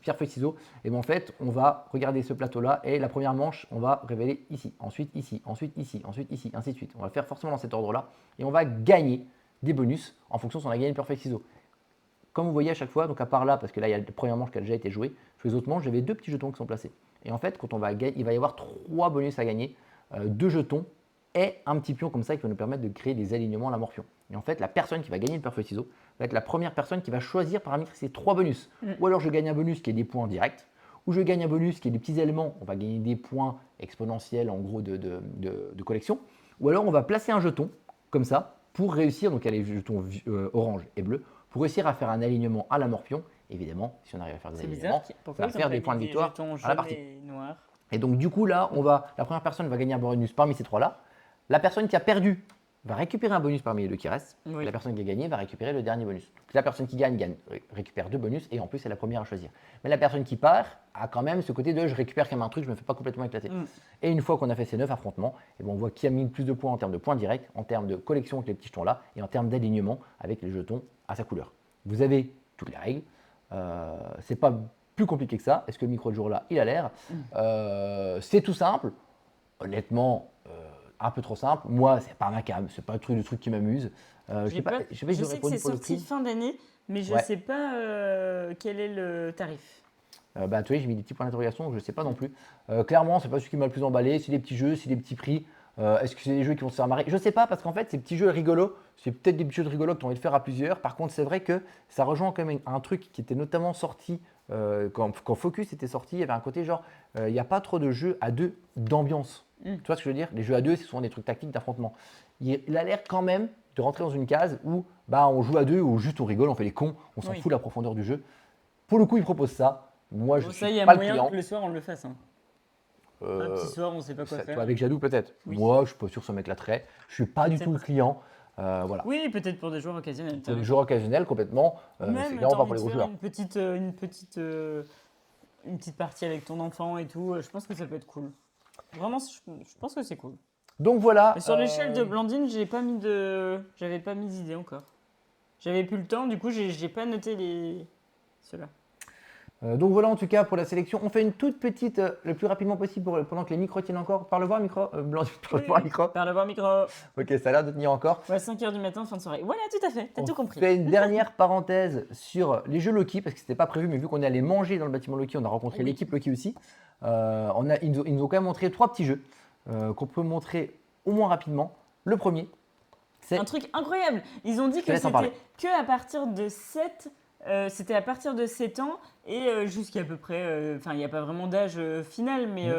pierre, feuille, ciseaux? Et bien en fait, on va regarder ce plateau-là et la première manche, on va révéler ici, ensuite ici, ensuite ici, ensuite ici, ainsi de suite. On va le faire forcément dans cet ordre-là et on va gagner des bonus en fonction si on a gagné le pierre, feuille, ciseaux. Comme vous voyez à chaque fois, donc à part là, parce que là, il y a la première manche qui a déjà été jouée, sur les autres manches, j'avais 2 petits jetons qui sont placés. Et en fait, quand on va gagner, il va y avoir 3 bonus à gagner, 2 jetons et un petit pion comme ça qui va nous permettre de créer des alignements à la morpion. Et en fait, la personne qui va gagner le pierre, feuille, ciseaux va être la première personne qui va choisir parmi ces 3 bonus. Ou alors je gagne un bonus qui est des points directs, ou je gagne un bonus qui est des petits éléments, on va gagner des points exponentiels en gros de collection, ou alors on va placer un jeton comme ça pour réussir, donc il y a les jetons orange et bleu, pour réussir à faire un alignement à la morpion. Évidemment, si on arrive à faire des C'est alignements, bizarre. ça Pourquoi va ils ont faire pas des mis points de victoire jetons à la jaunes partie. et noirs? Et donc du coup là, la première personne va gagner un bonus parmi ces 3-là. La personne qui a perdu va récupérer un bonus parmi les 2 qui restent. Oui. Et la personne qui a gagné va récupérer le dernier bonus. Donc, la personne qui gagne récupère 2 bonus et en plus c'est la première à choisir. Mais la personne qui part a quand même ce côté de je récupère quand même un truc, je ne me fais pas complètement éclater. Et une fois qu'on a fait ces 9 affrontements, et on voit qui a mis le plus de points en termes de points directs, en termes de collection avec les petits jetons là et en termes d'alignement avec les jetons à sa couleur. Vous avez toutes les règles. C'est pas plus compliqué que ça. Est-ce que le micro de jour là, il a l'air C'est tout simple. Honnêtement, un peu trop simple. Moi, c'est pas ma cam, c'est pas le truc qui m'amuse. Je sais pas si Je j'ai sais que répondu c'est pour le sorti prix. fin d'année, mais je Ouais. sais pas quel est le tarif. Tu vois, j'ai mis des petits points d'interrogation, donc je sais pas non plus. Clairement, c'est pas celui qui m'a le plus emballé. C'est des petits jeux, c'est des petits prix. Est-ce que c'est des jeux qui vont se faire marrer? Je sais pas, parce qu'en fait, ces petits jeux rigolos, c'est peut-être des petits jeux de rigolo que tu as envie de faire à plusieurs. Par contre, c'est vrai que ça rejoint quand même un truc qui était notamment sorti quand Focus était sorti. Il y avait un côté genre, il n'y a pas trop de jeux à deux d'ambiance. Tu vois ce que je veux dire? Les jeux à deux, c'est souvent des trucs tactiques d'affrontement. Il a l'air quand même de rentrer dans une case où on joue à deux ou juste on rigole, on fait les cons, on s'en Oui. fout de la profondeur du jeu. Pour le coup, il propose ça. Moi, je Bon, suis ça, il y a pas le moyen client. que le soir on le fasse. Hein. Un petit soir, on sait pas quoi faire. Toi, avec Jadou, peut-être. Oui. Moi, je suis pas sûr que ça m'éclaterait. Je suis pas du C'est tout le possible. client. Voilà. Oui, peut-être pour des joueurs occasionnels. Pour les joueurs occasionnels, complètement. C'est Même, clairement t'as pas envie pour les de gros faire joueurs. une petite partie avec ton enfant et tout. Je pense que ça peut être cool. Vraiment, je pense que c'est cool. Donc voilà. Mais sur l'échelle de Blandine, j'avais pas mis d'idée encore. J'avais plus le temps, du coup, j'ai pas noté ceux-là. Donc voilà en tout cas pour la sélection. On fait une toute petite, le plus rapidement possible pendant que les micros tiennent encore. Parle voir micro, Blandine, parle voir micro. Par le voir micro. Ok, ça a l'air de tenir encore. Ouais, 5h du matin, fin de soirée. Voilà, tout à fait, t'as tout On compris. fait une dernière parenthèse sur les jeux Loki parce que c'était pas prévu, mais vu qu'on est allé manger dans le bâtiment Loki, on a rencontré Oui. l'équipe Loki aussi. Ils nous ont quand même montré 3 petits jeux qu'on peut montrer au moins rapidement. Le premier, c'est Un truc incroyable. Ils ont dit te que laisse en parler. c'était que à partir de 7. C'était à partir de 7 ans et jusqu'à peu près. Enfin, il n'y a pas vraiment d'âge final, mais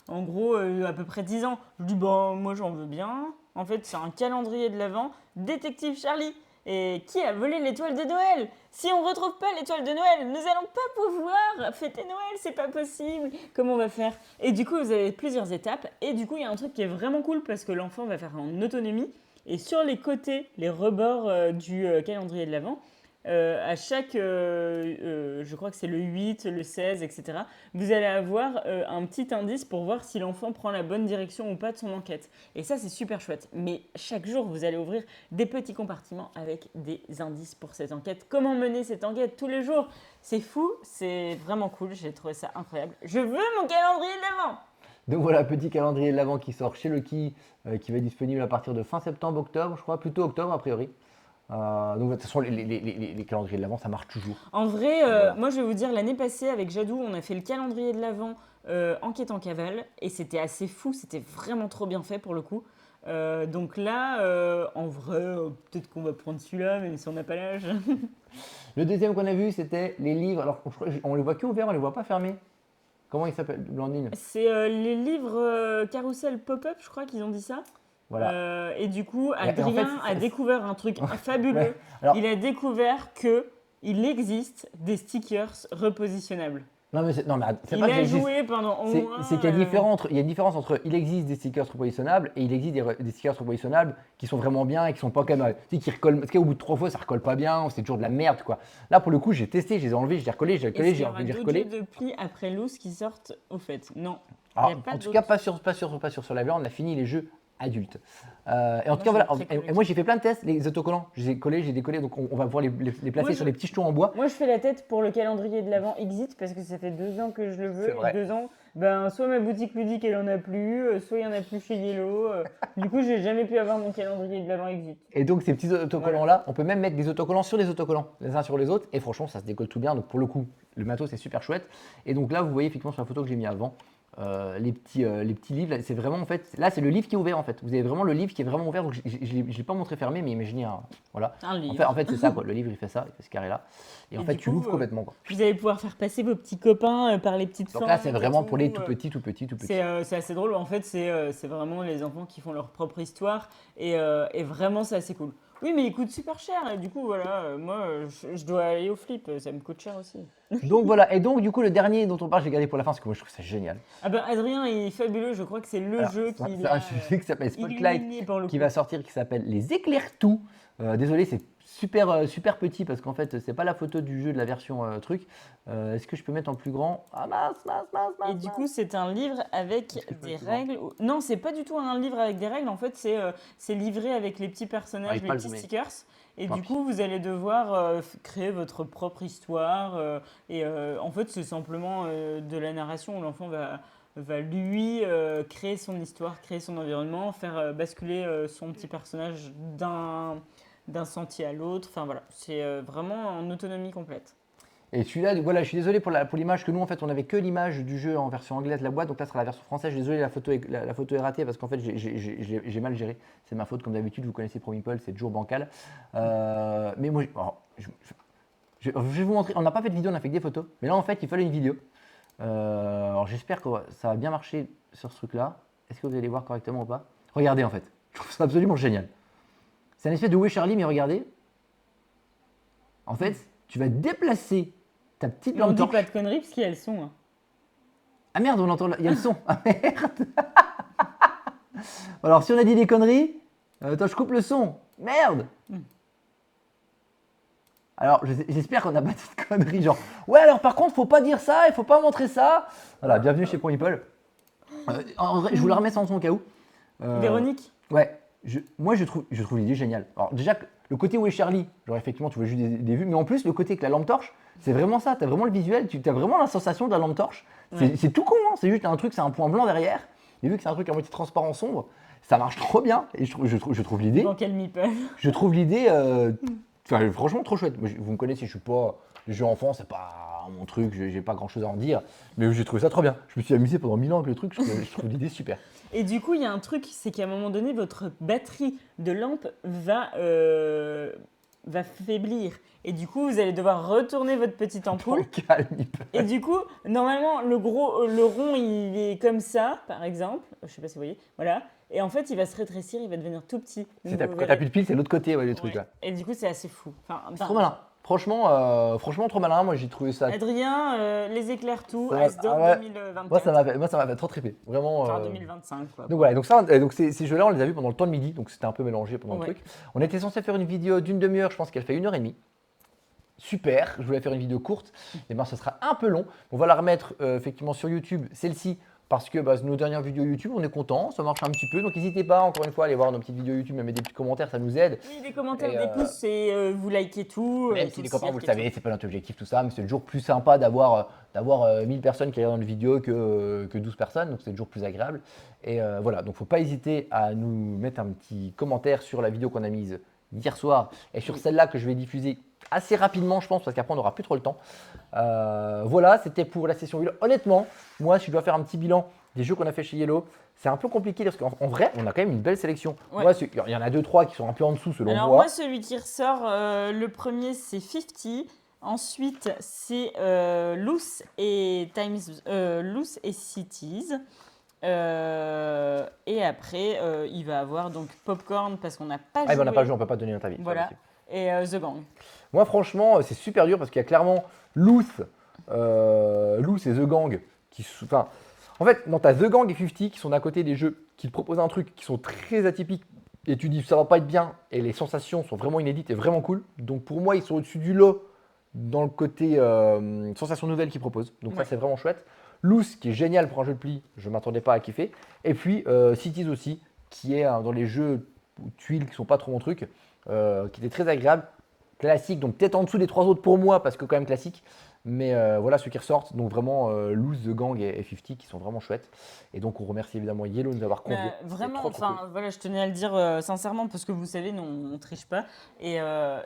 en gros, à peu près 10 ans. Je dis, bon, moi j'en veux bien. En fait, c'est un calendrier de l'Avent, Détective Charlie. Et qui a volé l'étoile de Noël? Si on retrouve pas l'étoile de Noël, nous allons pas pouvoir fêter Noël, c'est pas possible. Comment on va faire? Et du coup, vous avez plusieurs étapes. Et du coup, il y a un truc qui est vraiment cool parce que l'enfant va faire en autonomie. Et sur les côtés, les rebords du calendrier de l'Avent, à chaque, je crois que c'est le 8, le 16, etc., vous allez avoir un petit indice pour voir si l'enfant prend la bonne direction ou pas de son enquête. Et ça, c'est super chouette. Mais chaque jour, vous allez ouvrir des petits compartiments avec des indices pour cette enquête. Comment mener cette enquête tous les jours? C'est fou, c'est vraiment cool, j'ai trouvé ça incroyable. Je veux mon calendrier de l'Avent! Donc voilà, petit calendrier de l'Avent qui sort chez Lucky, qui va être disponible à partir de fin septembre, octobre, je crois, plutôt octobre a priori. Donc de toute façon, les calendriers de l'Avent, ça marche toujours. En vrai, Voilà. moi je vais vous dire, l'année passée avec Jadou, on a fait le calendrier de l'Avent enquête en cavale et c'était assez fou, c'était vraiment trop bien fait pour le coup. Donc là, en vrai, peut-être qu'on va prendre celui-là, même si on n'a pas l'âge. Le deuxième qu'on a vu, c'était les livres. Alors, je crois on les voit que ouverts, on les voit pas fermés. Comment ils s'appellent, Blandine? C'est les livres Carousel Pop-up, je crois qu'ils ont dit ça. Voilà. Et du coup, Et en fait, Adrien a découvert un truc fabuleux. Ouais. Alors- Il a découvert qu'il existe des stickers repositionnables. Non, mais c'est pas Il que a ça existe. joué pendant au moins, C'est qu'il y a il y a une différence entre il existe des stickers repositionnables et il existe des stickers repositionnables qui sont vraiment bien et qui sont pas comme. Tu sais, qui recollent. Parce qu'au bout de 3 fois, ça recolle pas bien, c'est toujours de la merde, quoi. Là, pour le coup, j'ai testé, je les ai enlevés, je les ai recollés, Est-ce qu'il y aura j'ai d'autres recollé. jeux de pli après Loose qui sortent au fait? Non. Alors, Il y a pas en tout d'autres. cas, pas sur Survivor, on a fini les jeux adultes. Et en tout cas, je voilà. suis très Et moi, j'ai fait plein de tests, les autocollants. Je les ai collés, j'ai décollé, donc on va pouvoir les placer Moi, sur des petits jetons en bois. Moi, je fais la tête pour le calendrier de l'Avent Exit parce que ça fait 2 ans que je le veux. C'est vrai. Et 2 ans, ben, soit ma boutique ludique, elle en a plus, soit il y en a plus chez Yellow. Du coup, j'ai jamais pu avoir mon calendrier de l'Avent Exit. Et donc, ces petits autocollants-là, on peut même mettre des autocollants sur des autocollants, les uns sur les autres. Et franchement, ça se décolle tout bien. Donc, pour le coup, le matos, c'est super chouette. Et donc là, vous voyez effectivement sur la photo que j'ai mis avant, les petits livres. C'est vraiment, en fait, là, c'est le livre qui est ouvert, en fait. Vous avez vraiment le livre qui est vraiment ouvert. Donc, je ne l'ai pas montré fermé, mais imaginez, voilà. Un livre. En fait c'est ça, quoi. Le livre, il fait ça, il fait ce carré-là. Et en Et fait, du tu coup, l'ouvres complètement, quoi. Vous allez pouvoir faire passer vos petits copains par les petites Donc fentes. là, c'est vraiment et pour les tout, tout petits, tout petits, tout petits. C'est assez drôle. En fait, c'est vraiment les enfants qui font leur propre histoire. Et vraiment, c'est assez cool. Oui, mais ils coûtent super cher. Et du coup, voilà, moi, je dois aller au flip. Ça me coûte cher aussi. Donc voilà. Et donc, du coup, le dernier dont on parle, j'ai gardé pour la fin parce que moi, je trouve ça génial. Ah ben, Adrien est fabuleux. Je crois que c'est le Alors, jeu c'est qui un l'a jeu qui s'appelle Spotlight, illuminé pour le qui coup. va sortir, qui s'appelle Les Éclairs Tout. Désolé, c'est super petit parce qu'en fait, c'est pas la photo du jeu de la version truc. Est-ce que je peux mettre en plus grand? Ah mince. Et du coup, c'est un livre avec Est-ce que je peux des le voir règles. Non, c'est pas du tout un livre avec des règles. En fait, c'est livré avec les petits personnages, J'arrive les pas à le petits zoomer. stickers. Et Tant du pis. coup, vous allez devoir créer votre propre histoire. En fait, c'est simplement de la narration où l'enfant va lui créer son histoire, créer son environnement, faire basculer son petit personnage d'un sentier à l'autre. Enfin voilà, c'est vraiment en autonomie complète. Et celui-là, voilà, je suis désolé pour l'image que nous, en fait, on avait que l'image du jeu en version anglaise, la boîte. Donc là, ce sera la version française. Je suis désolé, la photo est ratée parce qu'en fait, j'ai mal géré. C'est ma faute, comme d'habitude. Vous connaissez Promipol, c'est toujours bancal. Mais moi, je vais vous montrer. On n'a pas fait de vidéo, on a fait que des photos. Mais là, en fait, il fallait une vidéo. Alors, j'espère que ça va bien marcher sur ce truc-là. Est-ce que vous allez voir correctement ou pas? Regardez, en fait. Je trouve ça absolument génial. C'est un espèce de Où est Charlie, mais regardez. En fait, tu vas déplacer ta petite Mais on lampe dit torche. pas de conneries parce qu'il y a le son. Hein. Ah merde, on entend, il y a le son. Ah merde. Alors, si on a dit des conneries, attends, je coupe le son. Merde. Alors, j'espère qu'on n'a pas dit de conneries, genre. Ouais, alors par contre, faut pas dire ça, il faut pas montrer ça. Voilà, bienvenue chez Promipol. En vrai, je vous la remets sans son au cas où. Véronique? Ouais, moi je trouve l'idée géniale. Alors déjà, le côté où est Charlie, genre effectivement tu vois juste des vues, mais en plus le côté avec la lampe torche, c'est vraiment ça, tu as vraiment le visuel, tu as vraiment la sensation de la lampe torche. C'est tout con, hein, c'est juste un truc, c'est un point blanc derrière, et vu que c'est un truc à moitié transparent sombre, ça marche trop bien, et je trouve l'idée, Dans quel meeple? je trouve l'idée, franchement trop chouette. Moi, vous me connaissez, je suis pas, les jeux enfants, c'est pas mon truc, j'ai pas grand chose à en dire, mais j'ai trouvé ça trop bien. Je me suis amusé pendant 1000 ans avec le truc, je trouve l'idée super. Et du coup, il y a un truc, c'est qu'à un moment donné, votre batterie de lampe va va faiblir. Et du coup, vous allez devoir retourner votre petite ampoule. Calme, il peut- Et du coup, normalement, le rond, il est comme ça, par exemple. Je sais pas si vous voyez. Voilà. Et en fait, il va se rétrécir, il va devenir tout petit. Donc, vous Quand verrez. t'as plus de piles, c'est l'autre côté, ouais, le truc Ouais. là. Et du coup, c'est assez fou. Enfin, C'est trop malin. Franchement, trop malin. Moi, j'ai trouvé ça. Adrien, les éclairs tout, Ça- Ice Dog ah ouais. 2024. Moi, ça m'a fait trop triper. Vraiment. Enfin, 2025, quoi. Donc voilà, donc ces jeux-là, on les a vus pendant le temps de midi, donc c'était un peu mélangé pendant Ouais. le truc. On était censé faire une vidéo d'une demi-heure, je pense qu'elle fait 1h30. Super, je voulais faire une vidéo courte, mais ben, ça sera un peu long. On va la remettre effectivement sur YouTube, celle-ci, parce que nos dernières vidéos YouTube, on est content, ça marche un petit peu. Donc n'hésitez pas, encore une fois, à aller voir nos petites vidéos YouTube, mettre des petits commentaires, ça nous aide. Oui, des commentaires, Et, des pouces, et vous likez tout. Même tout si les le copains, vous le cirque et savez, c'est pas notre objectif tout ça, mais c'est toujours plus sympa d'avoir 1000 personnes qui regardent une vidéo que 12 personnes, donc c'est toujours plus agréable. Et voilà, donc faut pas hésiter à nous mettre un petit commentaire sur la vidéo qu'on a mise hier soir et sur celle-là que je vais diffuser assez rapidement, je pense, parce qu'après on n'aura plus trop le temps. Voilà, c'était pour la session Yellow. Honnêtement, moi, si je dois faire un petit bilan des jeux qu'on a fait chez Yellow, c'est un peu compliqué parce qu'en vrai, on a quand même une belle sélection. Ouais. Moi, il y en a 2-3 qui sont un peu en dessous selon Alors moi. moi, celui qui ressort, le premier, c'est 50. Ensuite, c'est Loose et Cities. Et après, il va avoir donc Popcorn parce qu'on n'a pas Ah, joué. on n'a pas joué, on peut pas donner notre avis. c'est pas Voilà. possible. Et The Gang. Moi, franchement, c'est super dur parce qu'il y a clairement Loose et The Gang qui sont. Enfin, en fait, non, t'as The Gang et 50 qui sont d'un côté des jeux qui te proposent un truc qui sont très atypiques et tu dis ça va pas être bien et les sensations sont vraiment inédites et vraiment cool. Donc pour moi, ils sont au-dessus du lot dans le côté sensations nouvelles qu'ils proposent. Donc ça, Ouais. c'est vraiment chouette. Loose qui est génial pour un jeu de pli, je m'attendais pas à kiffer. Et puis Cities aussi, qui est dans les jeux tuiles qui sont pas trop mon truc, qui était très agréable. Classique, donc peut-être en dessous des 3 autres pour moi, parce que quand même classique. Mais voilà ceux qui ressortent, donc vraiment Loose, The Gang et 50 qui sont vraiment chouettes. Et donc on remercie évidemment Yellow de nous avoir conviés. C'est Vraiment, trop, trop enfin cool. voilà, je tenais à le dire sincèrement parce que vous savez, nous on triche pas. Et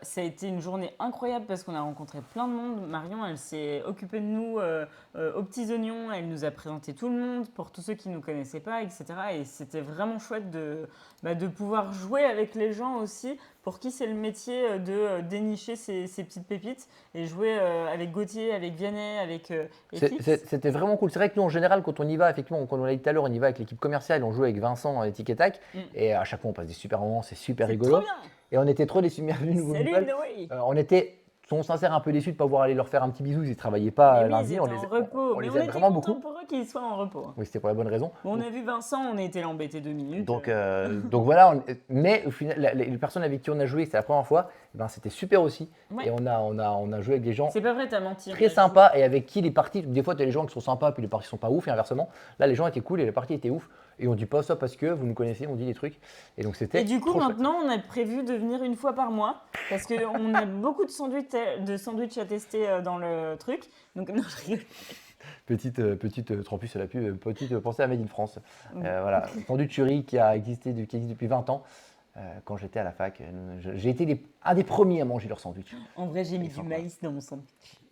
ça a été une journée incroyable parce qu'on a rencontré plein de monde. Marion, elle s'est occupée de nous aux petits oignons, elle nous a présenté tout le monde pour tous ceux qui nous connaissaient pas, etc. Et c'était vraiment chouette de pouvoir jouer avec les gens aussi, pour qui c'est le métier de dénicher ces petites pépites et jouer avec Gauthier, avec Vianney, avec Fix. C'était vraiment cool. C'est vrai que nous, en général, quand on y va, effectivement, comme on l'a dit tout à l'heure, on y va avec l'équipe commerciale, on joue avec Vincent en Tic et Tac. Et à chaque fois, on passe des super moments, c'est super C'est rigolo. trop bien. Et on était trop déçus. Bienvenue, nouveau Salut Noël. Noé. On était, soyons sincères, un peu déçus de ne pas pouvoir aller leur faire un petit bisou. Ils ne travaillaient pas Mais oui, lundi. ils étaient en repos. on Mais les on aime était vraiment contents beaucoup. pour eux qu'ils soient en repos. Oui, c'était pour la bonne raison. Bon, on a vu Vincent, on a été l'embêter 2 minutes. Donc voilà, mais au final, les personnes avec qui on a joué, c'était la première fois, ben, c'était super aussi. Ouais. Et on a joué avec des gens C'est pas vrai, t'as menti. très sympas et avec qui les parties, des fois tu as des gens qui sont sympas puis les parties sont pas ouf et inversement. Là les gens étaient cool et les parties étaient ouf et on dit pas ça parce que vous nous connaissez, on dit des trucs. Et donc c'était Et du coup, trop chouette. maintenant, on a prévu de venir une fois par mois parce qu'on a beaucoup de sandwichs à tester dans le truc. Donc, non, je rigole. Petite Trampus à la pub, petite pensée à Made in France. Voilà, sandwicherie qui existe depuis 20 ans. Quand j'étais à la fac, j'ai été un des premiers à manger leur sandwich. En vrai, j'ai mis du sympa. maïs dans mon sandwich.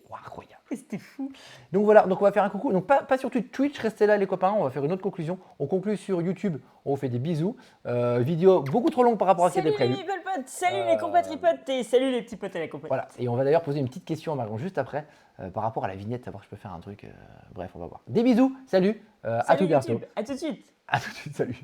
Wow, incroyable. C'était fou. Donc voilà, donc on va faire un coucou. Donc pas sur Twitch, restez là les copains, on va faire une autre conclusion. On conclut sur YouTube, on vous fait des bisous. Vidéo beaucoup trop longue par rapport à ce qui Salut était les prévu. people potes, salut les compatriotes et salut les petits potes à la compagnie. Voilà, et on va d'ailleurs poser une petite question à Marion juste après par rapport à la vignette, savoir si je peux faire un truc. Bref, on va voir. Des bisous, salut, à Salut tout bientôt. YouTube, à tout de suite. À tout de suite, salut.